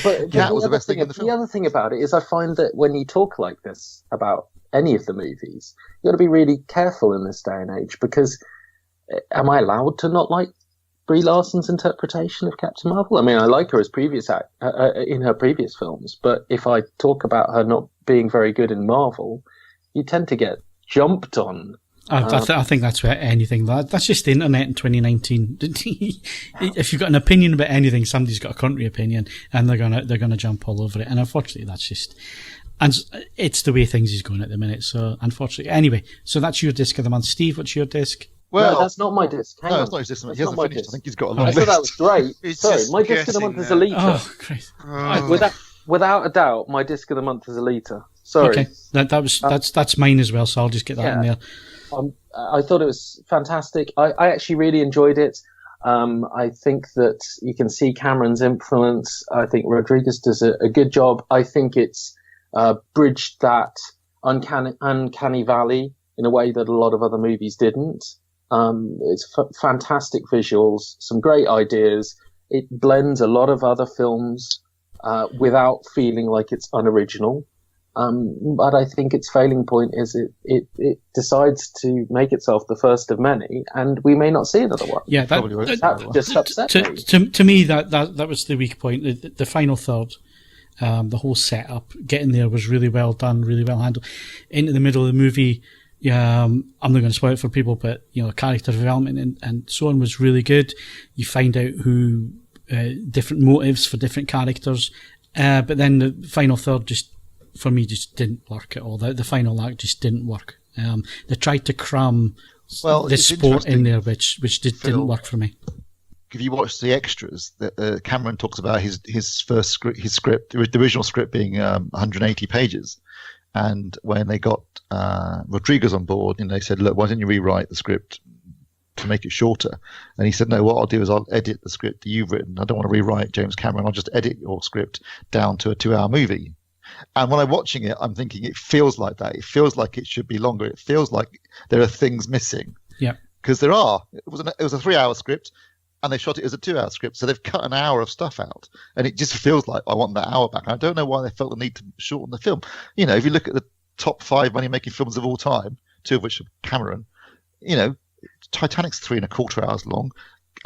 S4: But that was the best thing in the film. The other thing about it is I find that when you talk like this about any of the movies, you've got to be really careful in this day and age, because am I allowed to not like Brie Larson's interpretation of Captain Marvel? I mean, I like her as in her previous films, but if I talk about her not being very good in Marvel, you tend to get jumped on.
S1: I think that's where anything. That's just the internet in 2019. If you've got an opinion about anything, somebody's got a country opinion, and they're gonna jump all over it. And unfortunately, that's just, and it's the way things is going at the minute. So unfortunately, anyway, so that's your disc of the month. Steve, what's your disc?
S4: Well, no, that's not my disc.
S2: Hang on. It's not his disc. He hasn't finished. Disc. I think he's got a long
S4: list. I thought that was great. Sorry, my
S3: disc
S4: of the month is Alita.
S1: Oh, great.
S4: Without a doubt, my disc of the month is Alita. Sorry.
S1: Okay, that's mine as well. So I'll just get that in there.
S4: I thought it was fantastic. I actually really enjoyed it. I think that you can see Cameron's influence. I think Rodriguez does a good job. I think it's bridged that uncanny valley in a way that a lot of other movies didn't. It's fantastic visuals, some great ideas. It blends a lot of other films without feeling like it's unoriginal. But I think its failing point is it decides to make itself the first of many, and we may not see another one.
S1: Yeah,
S4: that just upset me.
S1: To me, that was the weak point. The final third, the whole setup, getting there was really well done, really well handled. Into the middle of the movie, I'm not going to spoil it for people, but character development and so on was really good. You find out who different motives for different characters, but then the final third for me just didn't work at all. The final act just didn't work. They tried to cram this sport in there, which didn't work for me.
S2: If you watch the extras, Cameron talks about his first script, the original script being 180 pages. And when they got Rodriguez on board, they said, look, why don't you rewrite the script to make it shorter? And he said, no, what I'll do is I'll edit the script that you've written. I don't want to rewrite James Cameron. I'll just edit your script down to a 2-hour movie. And when I'm watching it, I'm thinking it feels like that. It feels like it should be longer. It feels like there are things missing.
S1: Yeah. Because
S2: there are. It was a 3-hour script, and they shot it as a 2-hour script. So they've cut an hour of stuff out. And it just feels like I want that hour back. I don't know why they felt the need to shorten the film. If you look at the top 5 money-making films of all time, 2 of which are Cameron, Titanic's 3.25 hours long.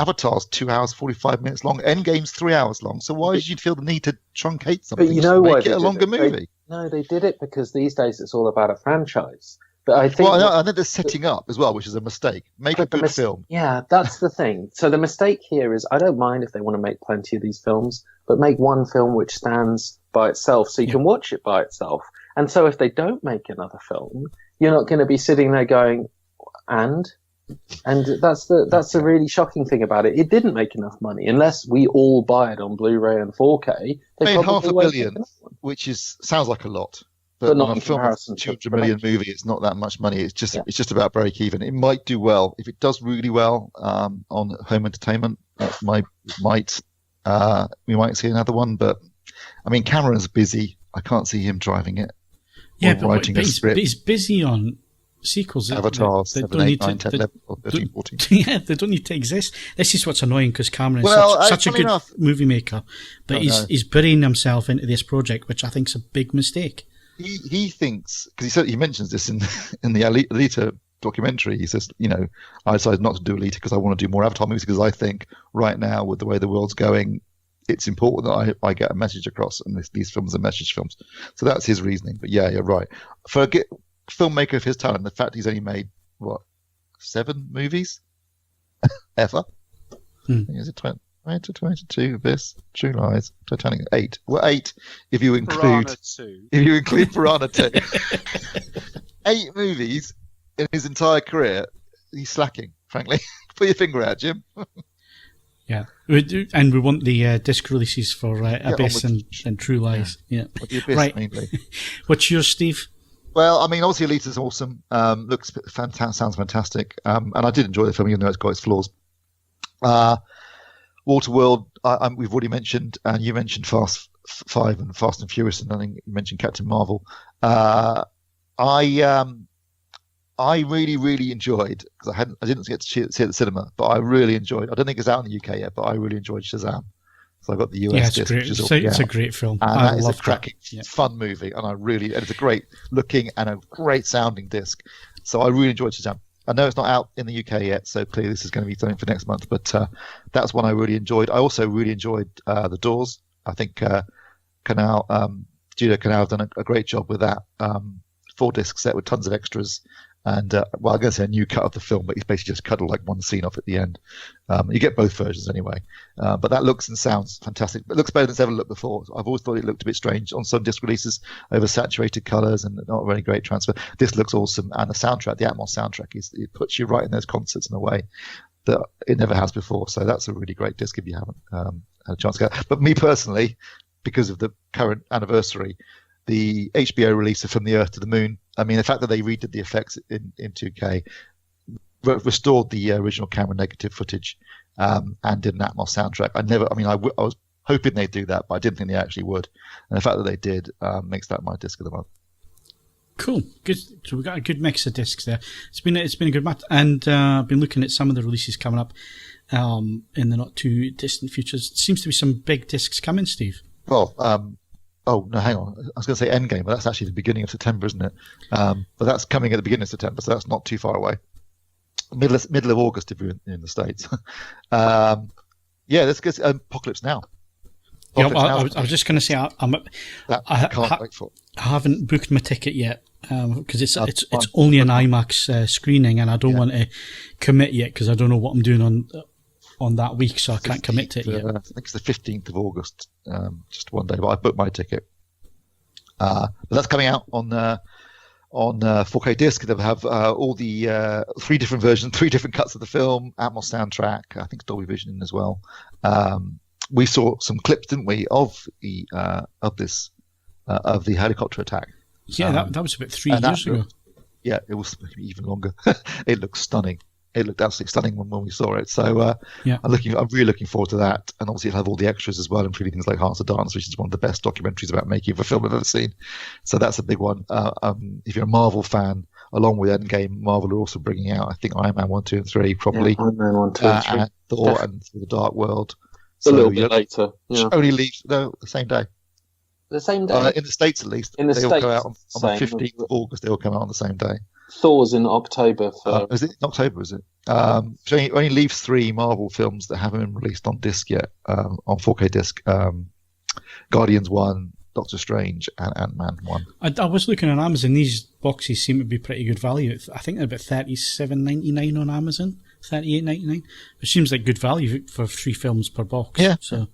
S2: Avatar's 2 hours, 45 minutes long. Endgame's 3 hours long. So why did you feel the need to truncate something?
S4: But
S2: make it a longer movie?
S4: They did it because these days it's all about a franchise. But I think
S2: I know they're setting up as well, which is a mistake. Make a good film.
S4: Yeah, that's the thing. So the mistake here is I don't mind if they want to make plenty of these films, but make one film which stands by itself so you can watch it by itself. And so if they don't make another film, you're not going to be sitting there going, and that's the really shocking thing about it. It didn't make enough money unless we all buy it on Blu-ray and 4K.
S2: They made $500 million, which sounds like a lot, but not in comparison to a $200 million movie. It's not that much money. It's just about break even. It might do well if it does really well on home entertainment. We might see another one, but I mean, Cameron's busy. I can't see him driving it.
S1: Yeah,
S2: or writing a script.
S1: But he's busy on sequels.
S2: Avatar, 7, 8, 9, 10, 11, 13, 14.
S1: Yeah, they don't need to exist. This is what's annoying because Cameron is such a good movie maker, but he's burying himself into this project, which I think is a big mistake.
S2: He thinks, because he mentions this in the Alita documentary. He says, I decided not to do Alita because I want to do more Avatar movies because I think right now with the way the world's going, it's important that I get a message across, and these films are message films. So that's his reasoning. But yeah, you're right. For a filmmaker of his talent, the fact he's only made 7 movies ever. Is it 22? This, True Lies, Titanic, 8. Well, 8 if you include Piranha 2. 8 movies in his entire career. He's slacking, frankly. Put your finger out, Jim.
S1: Yeah, and we want the disc releases for Abyss and True Lies. Yeah.
S2: The Abyss,
S1: right.
S2: Mainly.
S1: What's yours, Steve?
S2: Well, I mean, obviously Alita's awesome. Looks fantastic, sounds fantastic. And I did enjoy the film, even though it's got its flaws. Waterworld, we've already mentioned, and you mentioned Fast 5 and Fast and Furious, and I think you mentioned Captain Marvel. I really, really enjoyed, because I didn't get to see it at the cinema, but I really enjoyed. I don't think it's out in the UK yet, but I really enjoyed Shazam. So I got the US disc,
S1: it's a great film.
S2: And
S1: I
S2: that is
S1: love
S2: a cracking, fun movie, and it's a great looking and a great sounding disc. So I really enjoyed Shazam. I know it's not out in the UK yet, so clearly this is going to be something for next month. But that's one I really enjoyed. I also really enjoyed The Doors. I think Julia Canal have done a great job with that 4-disc set with tons of extras. And I'm going to say a new cut of the film, but he's basically just cut one scene off at the end. You get both versions anyway. But that looks and sounds fantastic. It looks better than it's ever looked before. I've always thought it looked a bit strange on some disc releases, oversaturated colours and not really great transfer. This looks awesome. And the soundtrack, the Atmos soundtrack, it puts you right in those concerts in a way that it never has before. So that's a really great disc if you haven't had a chance to get it. But me personally, because of the current anniversary, the HBO release of From the Earth to the Moon, I mean, the fact that they redid the effects in 2K, restored the original camera negative footage, and did an Atmos soundtrack. I was hoping they'd do that, but I didn't think they actually would. And the fact that they did makes that my disc of the month.
S1: Cool, good. So we got a good mix of discs there. It's been a good month, and I've been looking at some of the releases coming up in the not too distant future. Seems to be some big discs coming, Steve.
S2: Well. Oh, no, hang on. I was going to say Endgame, but that's actually the beginning of September, isn't it? But that's coming at the beginning of September, so that's not too far away. Middle of August if you're in the States. Let's get Apocalypse Now.
S1: I was just going to say, I can't
S2: wait for it.
S1: I haven't booked my ticket yet because it's only an IMAX screening, and I don't want to commit yet because I don't know what I'm doing on that week, so I can't commit to it yet.
S2: I think it's the 15th of August, just one day, but I booked my ticket. But that's coming out on 4K disc. They'll have all the 3 different versions, 3 different cuts of the film, Atmos soundtrack, I think Dolby Vision as well. We saw some clips, didn't we, of the helicopter attack.
S1: Yeah, that was about 3 years ago.
S2: Yeah, it was even longer. It looked stunning. It looked absolutely stunning when we saw it. So I'm really looking forward to that. And obviously it'll have all the extras as well, including things like Hearts of Darkness, which is one of the best documentaries about making of a film I've ever seen. So that's a big one. If you're a Marvel fan, along with Endgame, Marvel are also bringing out, I think, Iron Man 1, 2, and 3, probably.
S4: Yeah, Iron Man 1, 2, and 3.
S2: And Thor and The Dark World.
S4: A little bit later. Yeah.
S2: Only leaves, the same day.
S4: The same day?
S2: In the States, at least.
S4: In the
S2: they
S4: States,
S2: all go out on the 15th of August. They all come out on the same day.
S4: Thor's in October.
S2: Is it in October? Is it? So it only leaves 3 Marvel films that haven't been released on disc yet, on 4K disc. Guardians 1, Doctor Strange, and Ant-Man 1.
S1: I was looking on Amazon. These boxes seem to be pretty good value. I think they're about $37.99 on Amazon, $38.99. It seems like good value for 3 films per box.
S2: Yeah.
S1: So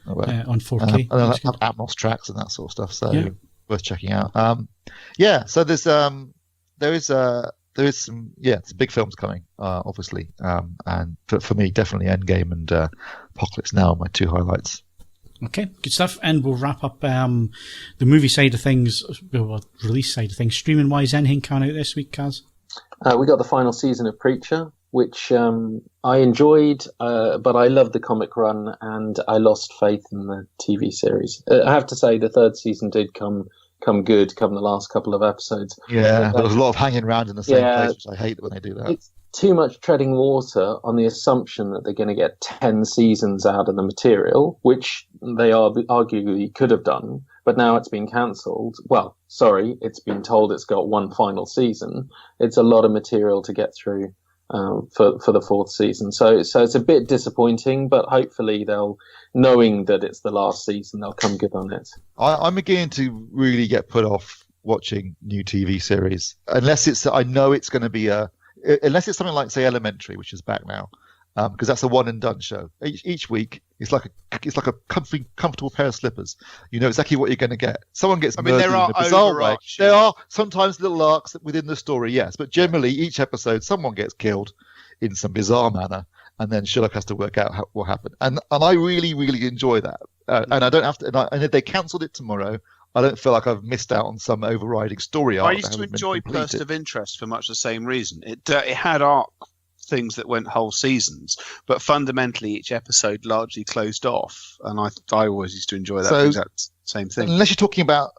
S1: on 4K.
S2: And they'll have Atmos tracks and that sort of stuff. So worth checking out. So there is some big films coming, obviously, and for me, definitely Endgame and Apocalypse Now are my 2 highlights.
S1: Okay, good stuff. And we'll wrap up the movie side of things, release side of things. Streaming wise, anything coming out this week, Kaz?
S4: We got the final season of Preacher. which I enjoyed, but I loved the comic run, and I lost faith in the TV series. I have to say, the third season did come the last couple of episodes.
S2: Yeah, there was a lot of hanging around in the same place, which I hate when they do that.
S4: It's too much treading water on the assumption that they're going to get 10 seasons out of the material, which they arguably could have done, but now it's been cancelled. Well, sorry, it's been told it's got one final season. It's a lot of material to get through for the fourth season. So it's a bit disappointing, but hopefully knowing that it's the last season, they'll come good on it.
S2: I'm beginning to really get put off watching new TV series, unless I know it's going to be unless it's something like, say, Elementary, which is back now, because that's a one and done show. Each week, it's like a comfortable pair of slippers. You know exactly what you're going to get. Someone gets murdered in a bizarre way. There are sometimes little arcs within the story, yes, but generally each episode someone gets killed in some bizarre manner, and then Sherlock has to work out what happened. And I really, really enjoy that. And I don't have to. And if they cancelled it tomorrow, I don't feel like I've missed out on some overriding story arc.
S3: I used to enjoy Burst of Interest for much the same reason. It had arc things that went whole seasons, but fundamentally each episode largely closed off, and I always used to enjoy that exact same thing. Unless
S2: you're talking about,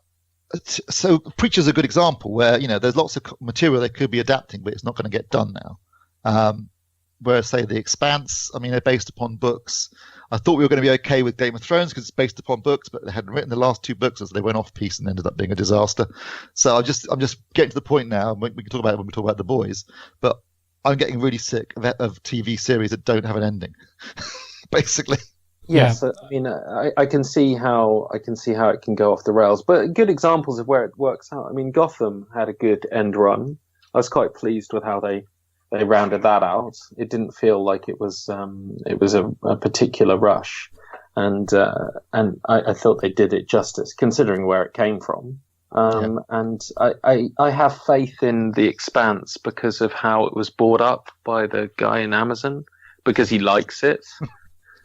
S2: so Preacher's a good example where there's lots of material they could be adapting, but it's not going to get done now. Whereas, say, The Expanse, they're based upon books. I thought we were going to be okay with Game of Thrones because it's based upon books, but they hadn't written the last two books as they went off piece and ended up being a disaster. So I'm just getting to the point now. We can talk about it when we talk about The Boys, but I'm getting really sick of TV series that don't have an ending, basically.
S4: Yes, I can see how it can go off the rails, but good examples of where it works out. Gotham had a good end run. I was quite pleased with how they rounded that out. It didn't feel like it was a particular rush, and I thought they did it justice considering where it came from. And I have faith in The Expanse because of how it was brought up by the guy in Amazon, because he likes it.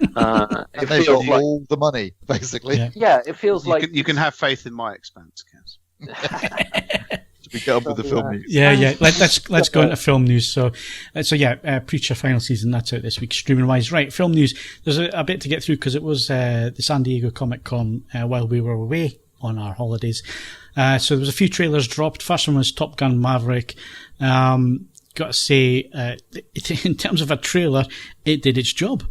S2: It feels like all the money, basically.
S4: Yeah, it feels like
S3: you can have faith in my Expanse, Kaz.
S2: We get up with the film news.
S1: Yeah. Let's go into film news. So Preacher final season, that's out this week, streaming wise. Right, film news. There's a bit to get through because it was the San Diego Comic Con while we were away on our holidays. So there was a few trailers dropped. First one was Top Gun Maverick. Got to say, in terms of a trailer, it did its job.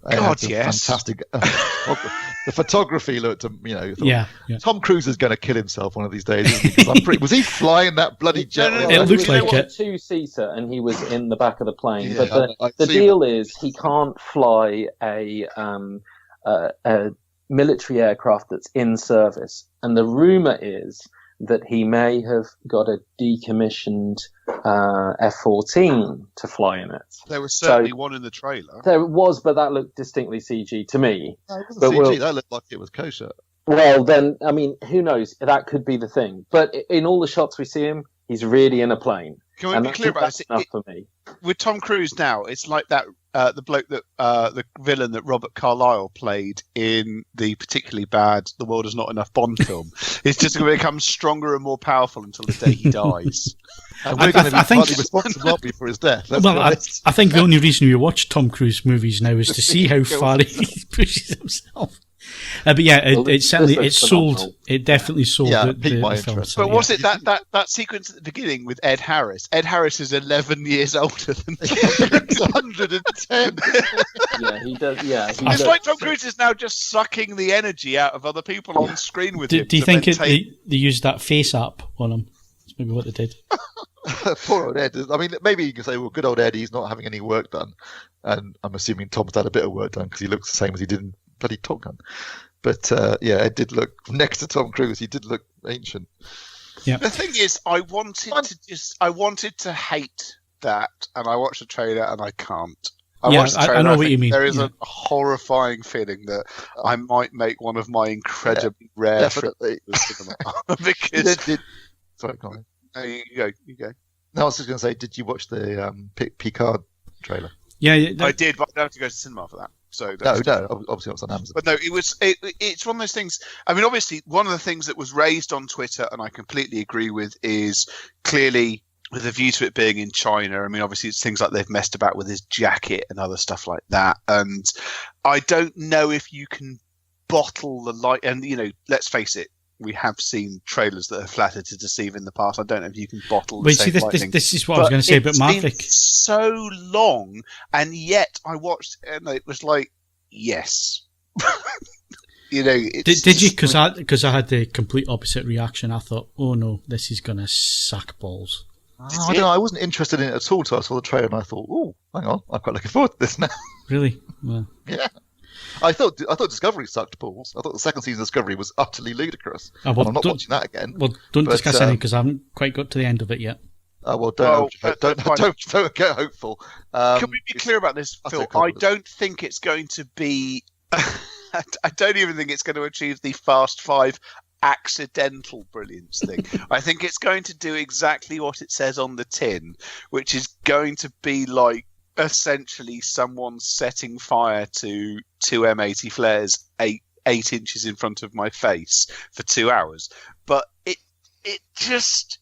S3: God, yes.
S2: Fantastic. The photography looked, Tom Cruise is going to kill himself one of these days, isn't he? Was he flying that bloody jet?
S1: No, it looked like it.
S4: He was a two-seater and he was in the back of the plane. Yeah, but the deal is he can't fly a military aircraft that's in service. And the rumor is that he may have got a decommissioned F-14 to fly in it.
S3: There was certainly one in the trailer.
S4: There was, but that looked distinctly CG to me.
S2: No, it wasn't CG. That looked like it was kosher.
S4: Well, then, who knows? That could be the thing. But in all the shots we see him, he's really in a plane.
S3: Can we be clear about this?
S4: Enough for me.
S3: With Tom Cruise now, it's like that the bloke that the villain that Robert Carlyle played in the particularly bad "The World Is Not Enough" Bond film. It's just going to become stronger and more powerful until the day he dies.
S2: And we're going to be partly responsible for his death.
S1: I think the only reason we watch Tom Cruise movies now is to see how far he pushes himself. But yeah, it sold. It definitely sold the film.
S3: But was it that sequence at the beginning with Ed Harris? Ed Harris is 11 years older than
S2: he's 110.
S4: Yeah, he does. Yeah,
S3: it's like Tom Cruise is now just sucking the energy out of other people on screen with him.
S1: Do you think they used that face up on him? That's maybe what they did.
S2: Poor old Ed. Maybe you can say, well, good old Ed, he's not having any work done. And I'm assuming Tom's had a bit of work done because he looks the same as he did in bloody Top Gun. But Ed did look, next to Tom Cruise, he did look ancient.
S1: Yeah.
S3: The thing is, I wanted to hate that, and I watched the trailer and I can't.
S1: I know what you mean.
S3: There is a horrifying feeling that I might make one of my incredibly rare trips to the cinema. Because
S2: sorry, Colin.
S3: You go.
S2: No, I was just going to say, did you watch the Picard trailer?
S1: Yeah,
S3: I did, but I don't have to go to the cinema for that. So
S2: no, obviously it's on Amazon.
S3: But no, it's one of those things. Obviously, one of the things that was raised on Twitter, and I completely agree with, is clearly with a view to it being in China. I mean, obviously, it's things like they've messed about with his jacket and other stuff like that. And I don't know if you can bottle the light. And, let's face it, we have seen trailers that have flattered to deceive in the past. I don't know if you can bottle the same lightning.
S1: This is what I was going to say about Maverick.
S3: It's been so long, and yet I watched it, and it was like, yes.
S1: Did you? Because I had the complete opposite reaction. I thought, oh no, this is going to suck balls.
S2: I don't know. I wasn't interested in it at all until I saw the trailer, and I thought, oh, hang on, I'm quite looking forward to this now.
S1: Really? Well.
S2: Yeah. I thought Discovery sucked balls. I thought the second season of Discovery was utterly ludicrous.
S1: I'm
S2: not watching that again.
S1: Well, don't discuss anything because I haven't quite got to the end of it yet.
S2: Don't get hopeful.
S3: Can we be clear about this, Phil? I don't think it's going to be. I don't even think it's going to achieve the Fast Five accidental brilliance thing. I think it's going to do exactly what it says on the tin, which is going to be like essentially someone setting fire to two M80 flares 8 inches in front of my face for 2 hours. But it just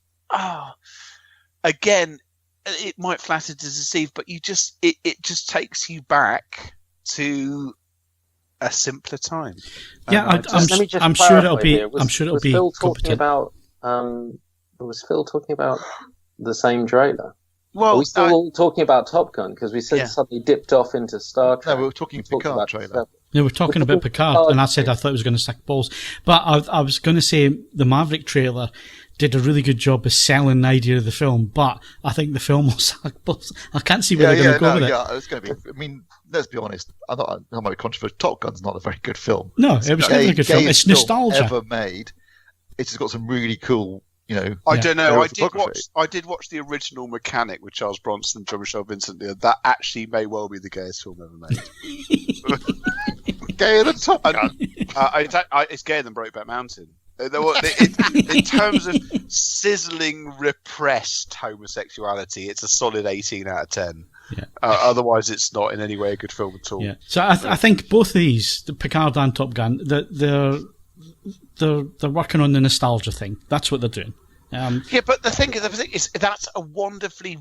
S3: again, it might flatter to deceive, but it just takes you back to a simpler time.
S1: Yeah, I'm sure it'll be. I'm sure it'll be.
S4: Phil talking about? Was Phil talking about the same trailer?
S3: Well,
S4: are we still talking about Top Gun? Because we said suddenly dipped off into Star Trek.
S2: No, we were talking Picard trailer.
S1: Yeah, we're talking about Picard, and I said I thought it was going to suck balls. But I was going to say the Maverick trailer did a really good job of selling the idea of the film, but I think the film will suck balls. I can't see where they're going to go with it.
S2: Yeah, it's going to be. I mean, let's be honest. I'm not be controversial. Top Gun's not a very good film.
S1: No, it was never a good film. It's nostalgia.
S2: Ever made. It's just got some really cool.
S3: I don't know. I did watch the original Mechanic with Charles Bronson and Jean-Michel Vincent. That actually may well be the gayest film ever made.
S2: Gayer than Top Gun.
S3: It's gayer than Brokeback Mountain. In terms of sizzling, repressed homosexuality, it's a solid 18 out of 10.
S1: Yeah.
S3: Otherwise, it's not in any way a good film at all.
S1: Yeah. So I think both of these, the Picard and Top Gun, they're working on the nostalgia thing. That's what they're doing.
S3: Yeah, but the thing is, that's a wonderfully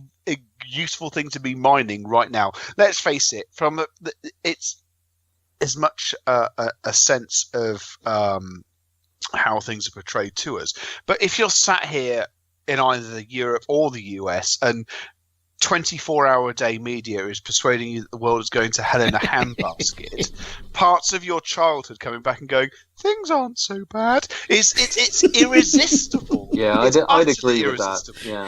S3: useful thing to be mining right now. Let's face it, it's as much a sense of how things are portrayed to us. But if you're sat here in either Europe or the US and 24-hour-a-day media is persuading you that the world is going to hell in a handbasket, parts of your childhood coming back and going, things aren't so bad. It's irresistible.
S4: Yeah, I'd agree with that. Yeah,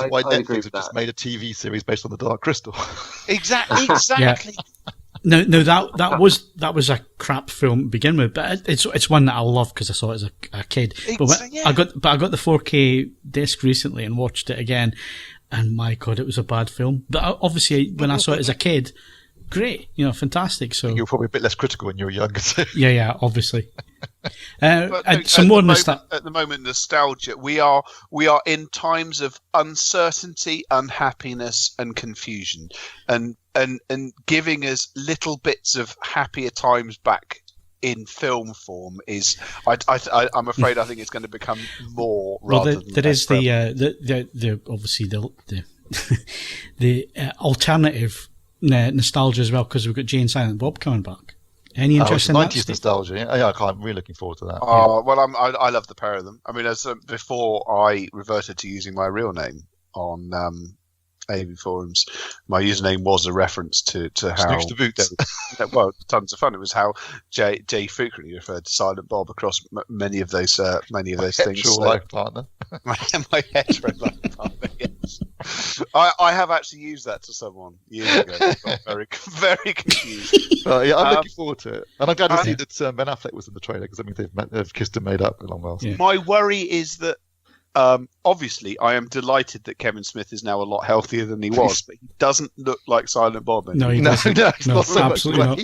S2: why Netflix have just made a TV series based on the Dark Crystal.
S3: Exactly.
S1: Yeah. No, that was a crap film to begin with, but it's one that I love because I saw it as a kid. I got the 4K disc recently and watched it again, and my God, it was a bad film. But obviously, when I saw it as a kid, great, fantastic. So
S2: you were probably a bit less critical when you were younger too.
S1: Yeah, obviously.
S3: Some more nostalgia. At the moment, nostalgia. We are in times of uncertainty, unhappiness, and confusion, and giving us little bits of happier times back in film form is. I'm afraid I think it's going to become more.
S1: There is the obviously the alternative nostalgia as well, because we've got Jay and Silent Bob coming back. Any interest in that? 90s
S2: nostalgia. Yeah, I'm really looking forward to that.
S3: Well, I love the pair of them. I mean, before I reverted to using my real name on AVForums, my username was a reference to how
S2: Snooks to Boots.
S3: Well, tons of fun. It was how Jay frequently referred to Silent Bob across many of those things.
S2: Life partner.
S3: my hetero life partner. Yes, I have actually used that to someone years ago. I got very very confused.
S2: Yeah, I'm looking forward to it, and I'm glad to see that Ben Affleck was in the trailer, because I mean they've kissed and made up along well.
S3: Yeah. My worry is that. Obviously, I am delighted that Kevin Smith is now a lot healthier than he was, but he doesn't look like Silent Bob anymore.
S1: No, he doesn't.
S2: No,
S1: absolutely not.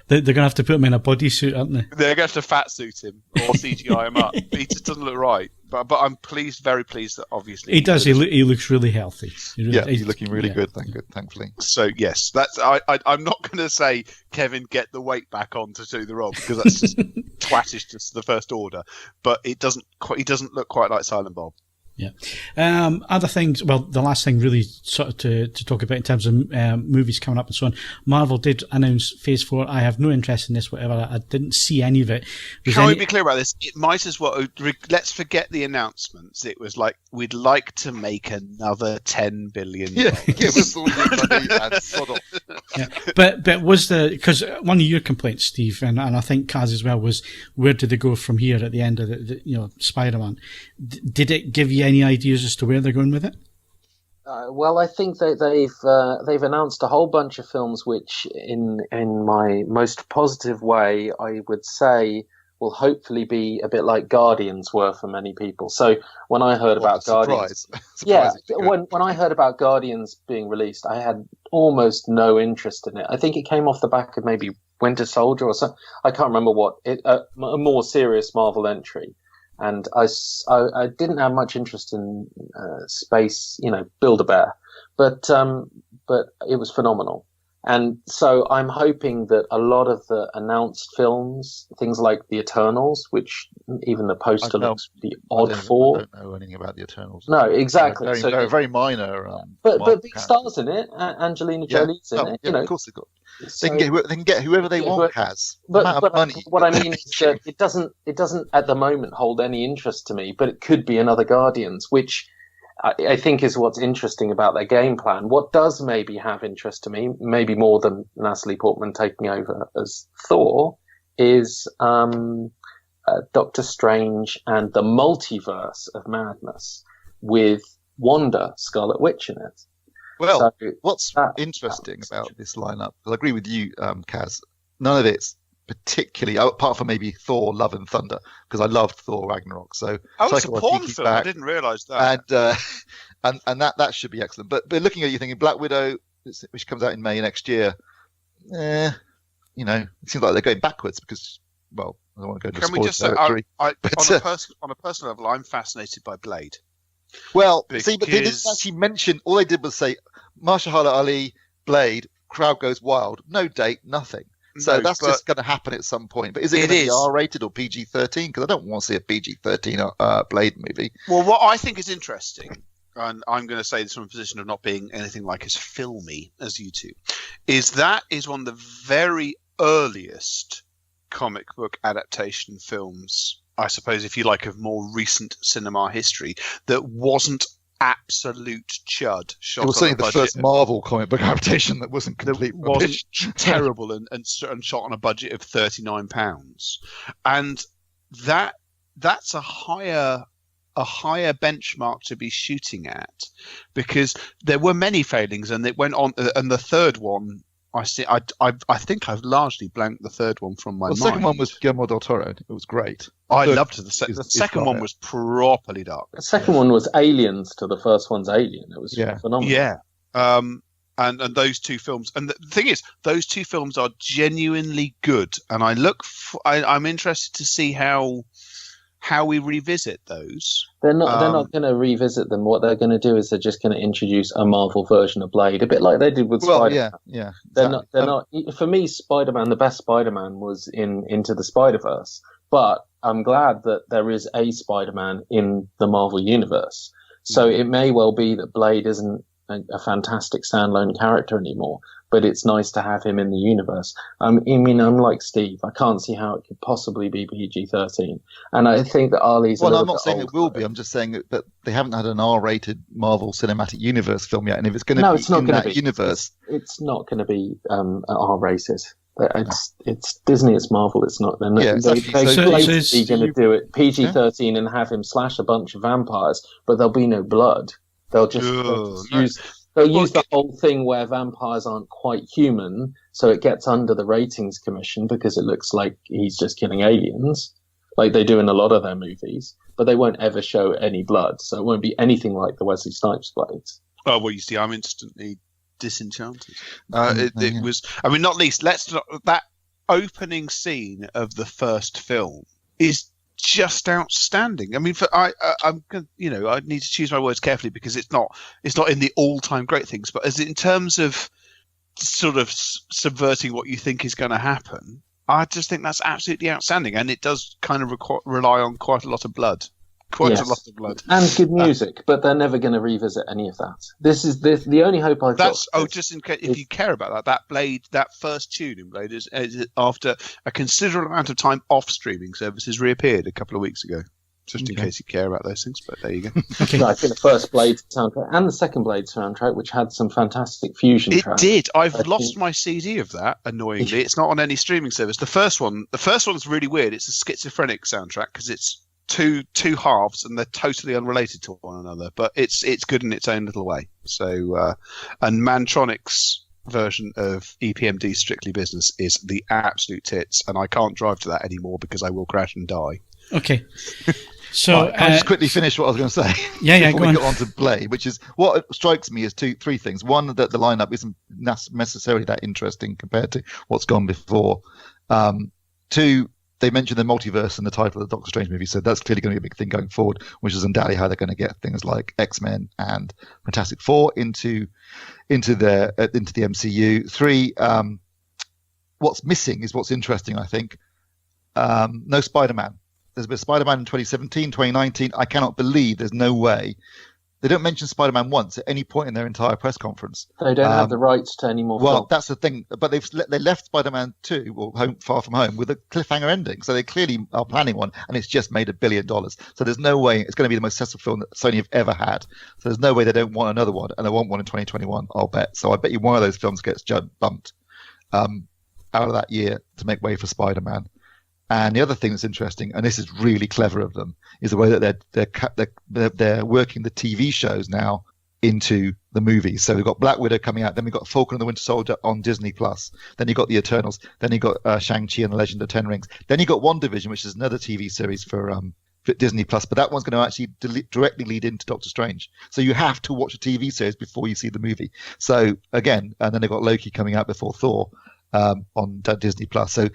S1: They're going to have to put him in a bodysuit, aren't they?
S3: They're going to have to fat suit him or CGI him up. He just doesn't look right. But I'm very pleased that obviously
S1: he does. He looks really healthy.
S2: He's looking really good. Thankfully.
S3: So yes, that's. I'm not going to say Kevin get the weight back on to do the role, because that's just twattish, just the first order. But he doesn't look quite like Silent Bob.
S1: Yeah. Other things, well, the last thing really sort of to talk about in terms of movies coming up and so on, Marvel did announce Phase 4. I have no interest in this, whatever. I didn't see any of it.
S3: Can we be clear about this? It might as well, let's forget the announcements. It was like, we'd like to make another $10 billion.
S2: Yeah, give us all your money and sod off.
S1: Yeah. But was because one of your complaints, Steve, and I think Kaz as well, was where did they go from here at the end of the Spider-Man? Did it give you any ideas as to where they're going with it?
S4: Well, I think that they've announced a whole bunch of films, which, in my most positive way, I would say will hopefully be a bit like Guardians were for many people. So when I heard about Guardians, when I heard about Guardians being released, I had almost no interest in it. I think it came off the back of maybe Winter Soldier or something. I can't remember what a more serious Marvel entry. And I didn't have much interest in space, Build-A-Bear, but it was phenomenal. And so I'm hoping that a lot of the announced films, things like The Eternals, which even the poster looks pretty odd for.
S2: I don't know anything about The Eternals.
S4: No, exactly.
S2: Very minor.
S4: But big stars in it. Angelina Jolie's in it.
S2: Of course they've got. They can get whoever they want.
S4: But
S2: money.
S4: What I mean is that it doesn't at the moment hold any interest to me. But it could be another Guardians, which I think is what's interesting about their game plan. What does maybe have interest to me, maybe more than Natalie Portman taking over as Thor, is Doctor Strange and the Multiverse of Madness with Wanda, Scarlet Witch in it.
S2: Well, what's interesting about this lineup, I agree with you, Kaz, none of it's particularly, apart from maybe Thor, Love and Thunder, because I loved Thor Ragnarok. So
S3: it's a porn film. I didn't realise that.
S2: And that should be excellent. But looking at you thinking Black Widow, which comes out in May next year, it seems like they're going backwards because, well, I don't want to go into spoiler territory.
S3: On a personal level, I'm fascinated by Blade.
S2: Well, but they didn't actually mention. All they did was say Mahershala Ali, Blade, crowd goes wild. No date, nothing. So that's just going to happen at some point. But is it going to be R-rated or PG-13? Because I don't want to see a PG-13 Blade movie.
S3: Well, what I think is interesting, and I'm going to say this from a position of not being anything like as filmy as you two, is one of the very earliest comic book adaptation films, I suppose, if you like, of more recent cinema history that wasn't absolute chud.
S2: It was certainly the first Marvel comic book adaptation that wasn't complete rubbish.
S3: Terrible and shot on a budget of £39, and that's a higher benchmark to be shooting at, because there were many failings, and it went on. And the third one, I think I've largely blanked the third one from my mind.
S2: The second one was Guillermo del Toro. It was great.
S3: I loved it. The second one was properly dark.
S4: The second one was Aliens to the first one's Alien. It was phenomenal.
S3: Yeah. And those two films. And the thing is, those two films are genuinely good. And I'm interested to see how we revisit those. They're
S4: not going to revisit them. What they're going to do is they're just going to introduce a Marvel version of Blade, a bit like they did with Spider-Man.
S2: Yeah.
S4: They're not. For me, Spider-Man, the best Spider-Man was in Into the Spider-Verse. But I'm glad that there is a Spider-Man in the Marvel universe. So it may well be that Blade isn't a fantastic standalone character anymore, but it's nice to have him in the universe. I'm like Steve. I can't see how it could possibly be PG-13. And I think that Ali's
S2: I'm not saying it will be. I'm just saying that they haven't had an R-rated Marvel Cinematic Universe film yet. And if it's going to be in that universe...
S4: It's not going to be R-rated. It's Disney, it's Marvel, it's not. They're blatantly going to do it PG-13 and have him slash a bunch of vampires, but there'll be no blood. They'll use the whole thing where vampires aren't quite human, so it gets under the ratings commission because it looks like he's just killing aliens, like they do in a lot of their movies, but they won't ever show any blood, so it won't be anything like the Wesley Snipes Blades.
S3: Oh, well, you see, I'm instantly disenchanted. It was, I mean, not least, that opening scene of the first film is just outstanding. I mean, I need to choose my words carefully because it's not in the all-time great things, but as in terms of sort of subverting what you think is going to happen, I just think that's absolutely outstanding, and it does kind of rely on quite a lot of blood. Quite
S4: Yes.
S3: a lot of blood.
S4: And good music, but they're never going to revisit any of that. This is the only hope I've got.
S3: Just in case, if you care about that first tune in Blade is after a considerable amount of time off streaming services reappeared a couple of weeks ago. Just in case you care about those things, but there you go.
S1: Okay.
S4: I think the first Blade soundtrack and the second Blade soundtrack, which had some fantastic fusion
S3: It
S4: tracks.
S3: did. I've lost my CD of that. Annoyingly, it's not on any streaming service. The first one's really weird. It's a schizophrenic soundtrack because it's two halves and they're totally unrelated to one another. But it's good in its own little way. So, and Mantronic's version of EPMD Strictly Business is the absolute tits, and I can't drive to that anymore because I will crash and die.
S1: Okay. So
S2: Can I just quickly finish what I was going to say?
S1: Yeah,
S2: before
S1: go on.
S2: we get on to Blade, which is what strikes me as three things. One, that the lineup isn't necessarily that interesting compared to what's gone before. Two, they mentioned the multiverse in the title of the Doctor Strange movie, so that's clearly going to be a big thing going forward, which is undoubtedly how they're going to get things like X-Men and Fantastic Four into the MCU. Three, what's missing is what's interesting, I think. No Spider-Man. There's been Spider-Man in 2017, 2019. I cannot believe there's no way. They don't mention Spider-Man once at any point in their entire press conference.
S4: They don't have the rights to any more
S2: Well,
S4: films.
S2: that's the thing. But they left Spider-Man 2, or Far From Home, with a cliffhanger ending. So they clearly are planning one, and it's just made $1 billion. So there's no way it's going to be the most successful film that Sony have ever had. So there's no way they don't want another one, and they want one in 2021, I'll bet. So I bet you one of those films gets bumped out of that year to make way for Spider-Man. And the other thing that's interesting, and this is really clever of them, is the way that they're working the TV shows now into the movies. So we've got Black Widow coming out, then we've got Falcon and the Winter Soldier on Disney Plus, then you've got the Eternals, then you've got Shang-Chi and the Legend of Ten Rings, then you've got WandaVision, which is another TV series for Disney Plus, but that one's going to actually directly lead into Doctor Strange. So you have to watch a TV series before you see the movie. So again, and then they've got Loki coming out before Thor on Disney Plus. So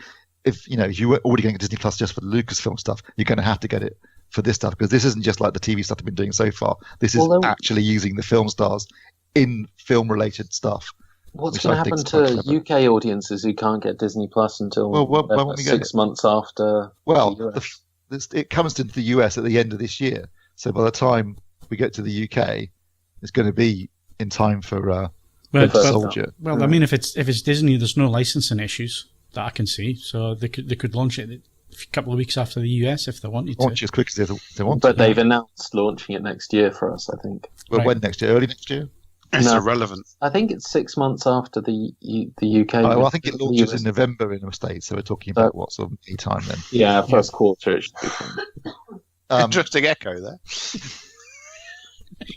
S2: if you were already getting Disney Plus just for the Lucasfilm stuff, you're going to have to get it for this stuff, because this isn't just like the TV stuff they've been doing so far. This is actually using the film stars in film-related stuff.
S4: What's going to happen to UK audiences who can't get Disney Plus until 6 months after?
S2: Well, it comes to the US at the end of this year, so by the time we get to the UK, it's going to be in time for Soldier.
S1: Well, I mean, if it's Disney, there's no licensing issues that I can see, so they could launch it a couple of weeks after the US if they wanted to.
S2: Launch as quick as they want.
S4: But they've announced launching it next year for us, I think.
S2: Well, when next year? Early next year?
S3: It's irrelevant.
S4: I think it's 6 months after the UK.
S2: I think it launches in November in the States, so we're talking about what sort of May time then?
S4: Yeah, first quarter. It should be fun.
S3: Interesting echo there.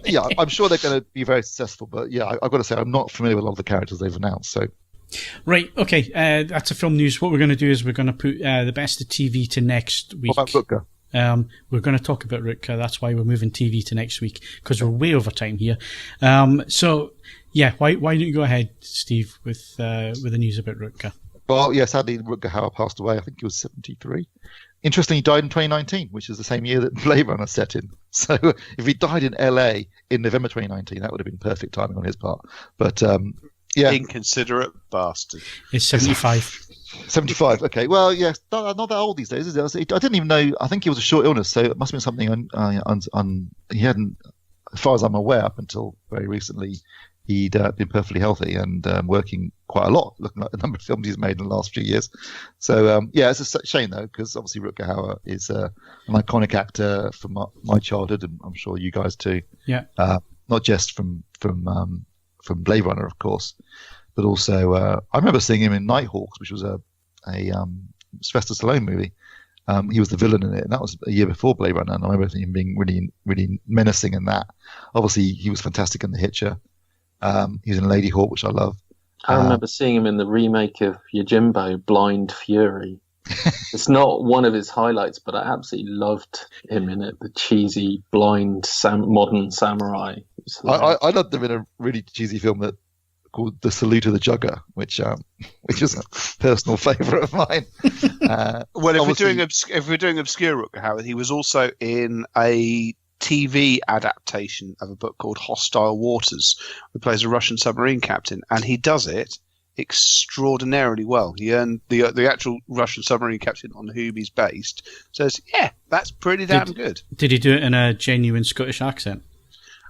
S2: Yeah, I'm sure they're going to be very successful, but yeah, I've got to say I'm not familiar with a lot of the characters they've announced. So,
S1: right, okay, that's a film news. What we're going to do is we're going to put the best of TV to next week.
S2: What about Rutger?
S1: We're going to talk about Rutger. That's why we're moving TV to next week, because we're way over time here. So, yeah, why don't you go ahead, Steve, with the news about Rutger?
S2: Well, yeah, sadly, Rutger Hauer passed away. I think he was 73. Interestingly, he died in 2019, which is the same year that Blade Runner set in. So if he died in LA in November 2019, that would have been perfect timing on his part. But yeah,
S3: inconsiderate bastard.
S1: It's 75.
S2: 75. Okay. Well, yes, not that old these days, is it? I didn't even know. I think it was a short illness, so it must have been something he hadn't, as far as I'm aware, up until very recently. He'd been perfectly healthy and working quite a lot, looking at the number of films he's made in the last few years. So, yeah, it's a shame, though, because obviously Rutger Hauer is an iconic actor from my childhood, and I'm sure you guys too.
S1: Yeah.
S2: Not just from Blade Runner, of course, but also I remember seeing him in Nighthawks, which was a Sylvester Stallone movie. He was the villain in it, and that was a year before Blade Runner, and I remember him being really, really menacing in that. Obviously, he was fantastic in The Hitcher. He was in Lady Hawk, which I love.
S4: I remember seeing him in the remake of Yojimbo, Blind Fury. It's not one of his highlights, but I absolutely loved him in it. The cheesy, blind, modern samurai.
S2: I loved him in a really cheesy film called The Salute of the Jugger, which is a personal favourite of mine.
S3: Well, if we're doing obscure Rutger Hauer, he was also in a TV adaptation of a book called Hostile Waters, who plays a Russian submarine captain, and he does it extraordinarily well. He earned the actual Russian submarine captain on whom he's based says, yeah, that's pretty damn good.
S1: Did he do it in a genuine Scottish accent?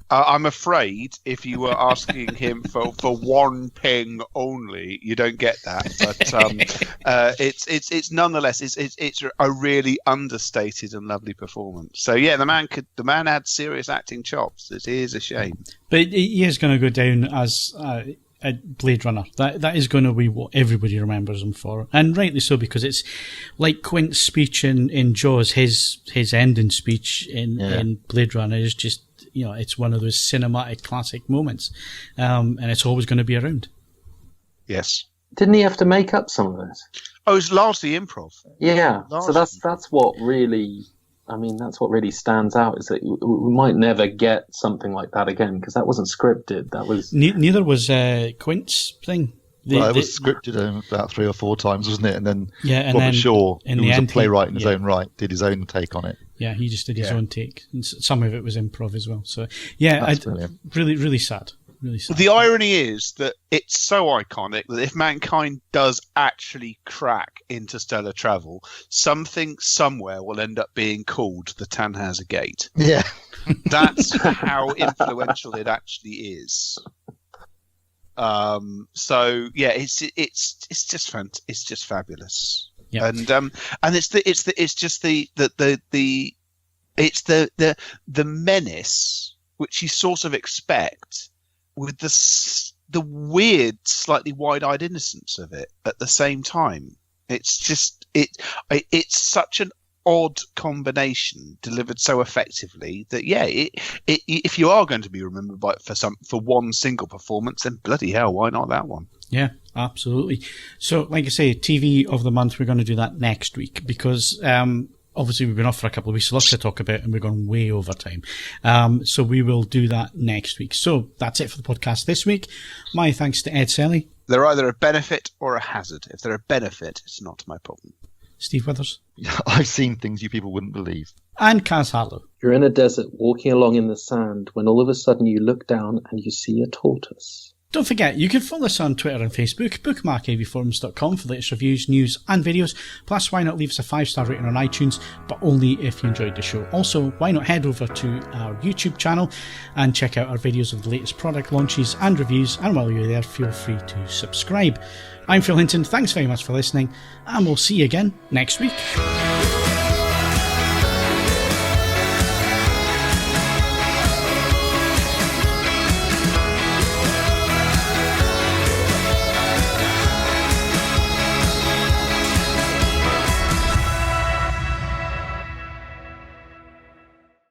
S3: I'm afraid if you were asking him for one ping only, you don't get that. But it's nonetheless it's a really understated and lovely performance. So yeah, the man had serious acting chops. It is a shame,
S1: but he is going to go down as a Blade Runner. That is going to be what everybody remembers him for, and rightly so, because it's like Quint's speech in Jaws. His ending speech in Blade Runner is just, it's one of those cinematic classic moments, and it's always going to be around.
S3: Yes.
S4: Didn't he have to make up some of this?
S3: Oh, it's largely improv.
S4: Yeah. So that's what really, that's what really stands out, is that we might never get something like that again, because that wasn't scripted. That was
S1: neither was Quint's thing.
S2: It was scripted about 3 or 4 times, wasn't it? And then
S1: Robert
S2: Shaw, who was a playwright in his own right, did his own take on it.
S1: Yeah, he just did his own take. And some of it was improv as well. So, yeah, really, really sad. Really sad.
S3: The irony is that it's so iconic that if mankind does actually crack interstellar travel, something somewhere will end up being called the Tannhauser Gate.
S2: Yeah.
S3: That's how influential it actually is. So yeah, it's just fabulous.
S1: Yeah.
S3: And it's the menace which you sort of expect, with the weird, slightly wide-eyed innocence of it at the same time. It's just it's such an odd combination delivered so effectively that if you are going to be remembered for one single performance, then bloody hell, why not that one?
S1: Yeah, absolutely. So, like I say, TV of the month, we're going to do that next week, because obviously we've been off for a couple of weeks, so lots to talk about, and we're going way over time. So we will do that next week. So that's it for the podcast this week. My thanks to Ed Selley.
S3: They're either a benefit or a hazard. If they're a benefit, it's not my problem.
S1: Steve Withers.
S2: I've seen things you people wouldn't believe.
S1: And Kaz Harlow.
S4: You're in a desert walking along in the sand when all of a sudden you look down and you see a tortoise.
S1: Don't forget, you can follow us on Twitter and Facebook, bookmark AVForums.com for latest reviews, news and videos. Plus, why not leave us a 5-star rating on iTunes, but only if you enjoyed the show. Also, why not head over to our YouTube channel and check out our videos of the latest product launches and reviews, and while you're there, feel free to subscribe. I'm Phil Hinton, thanks very much for listening, and we'll see you again next week.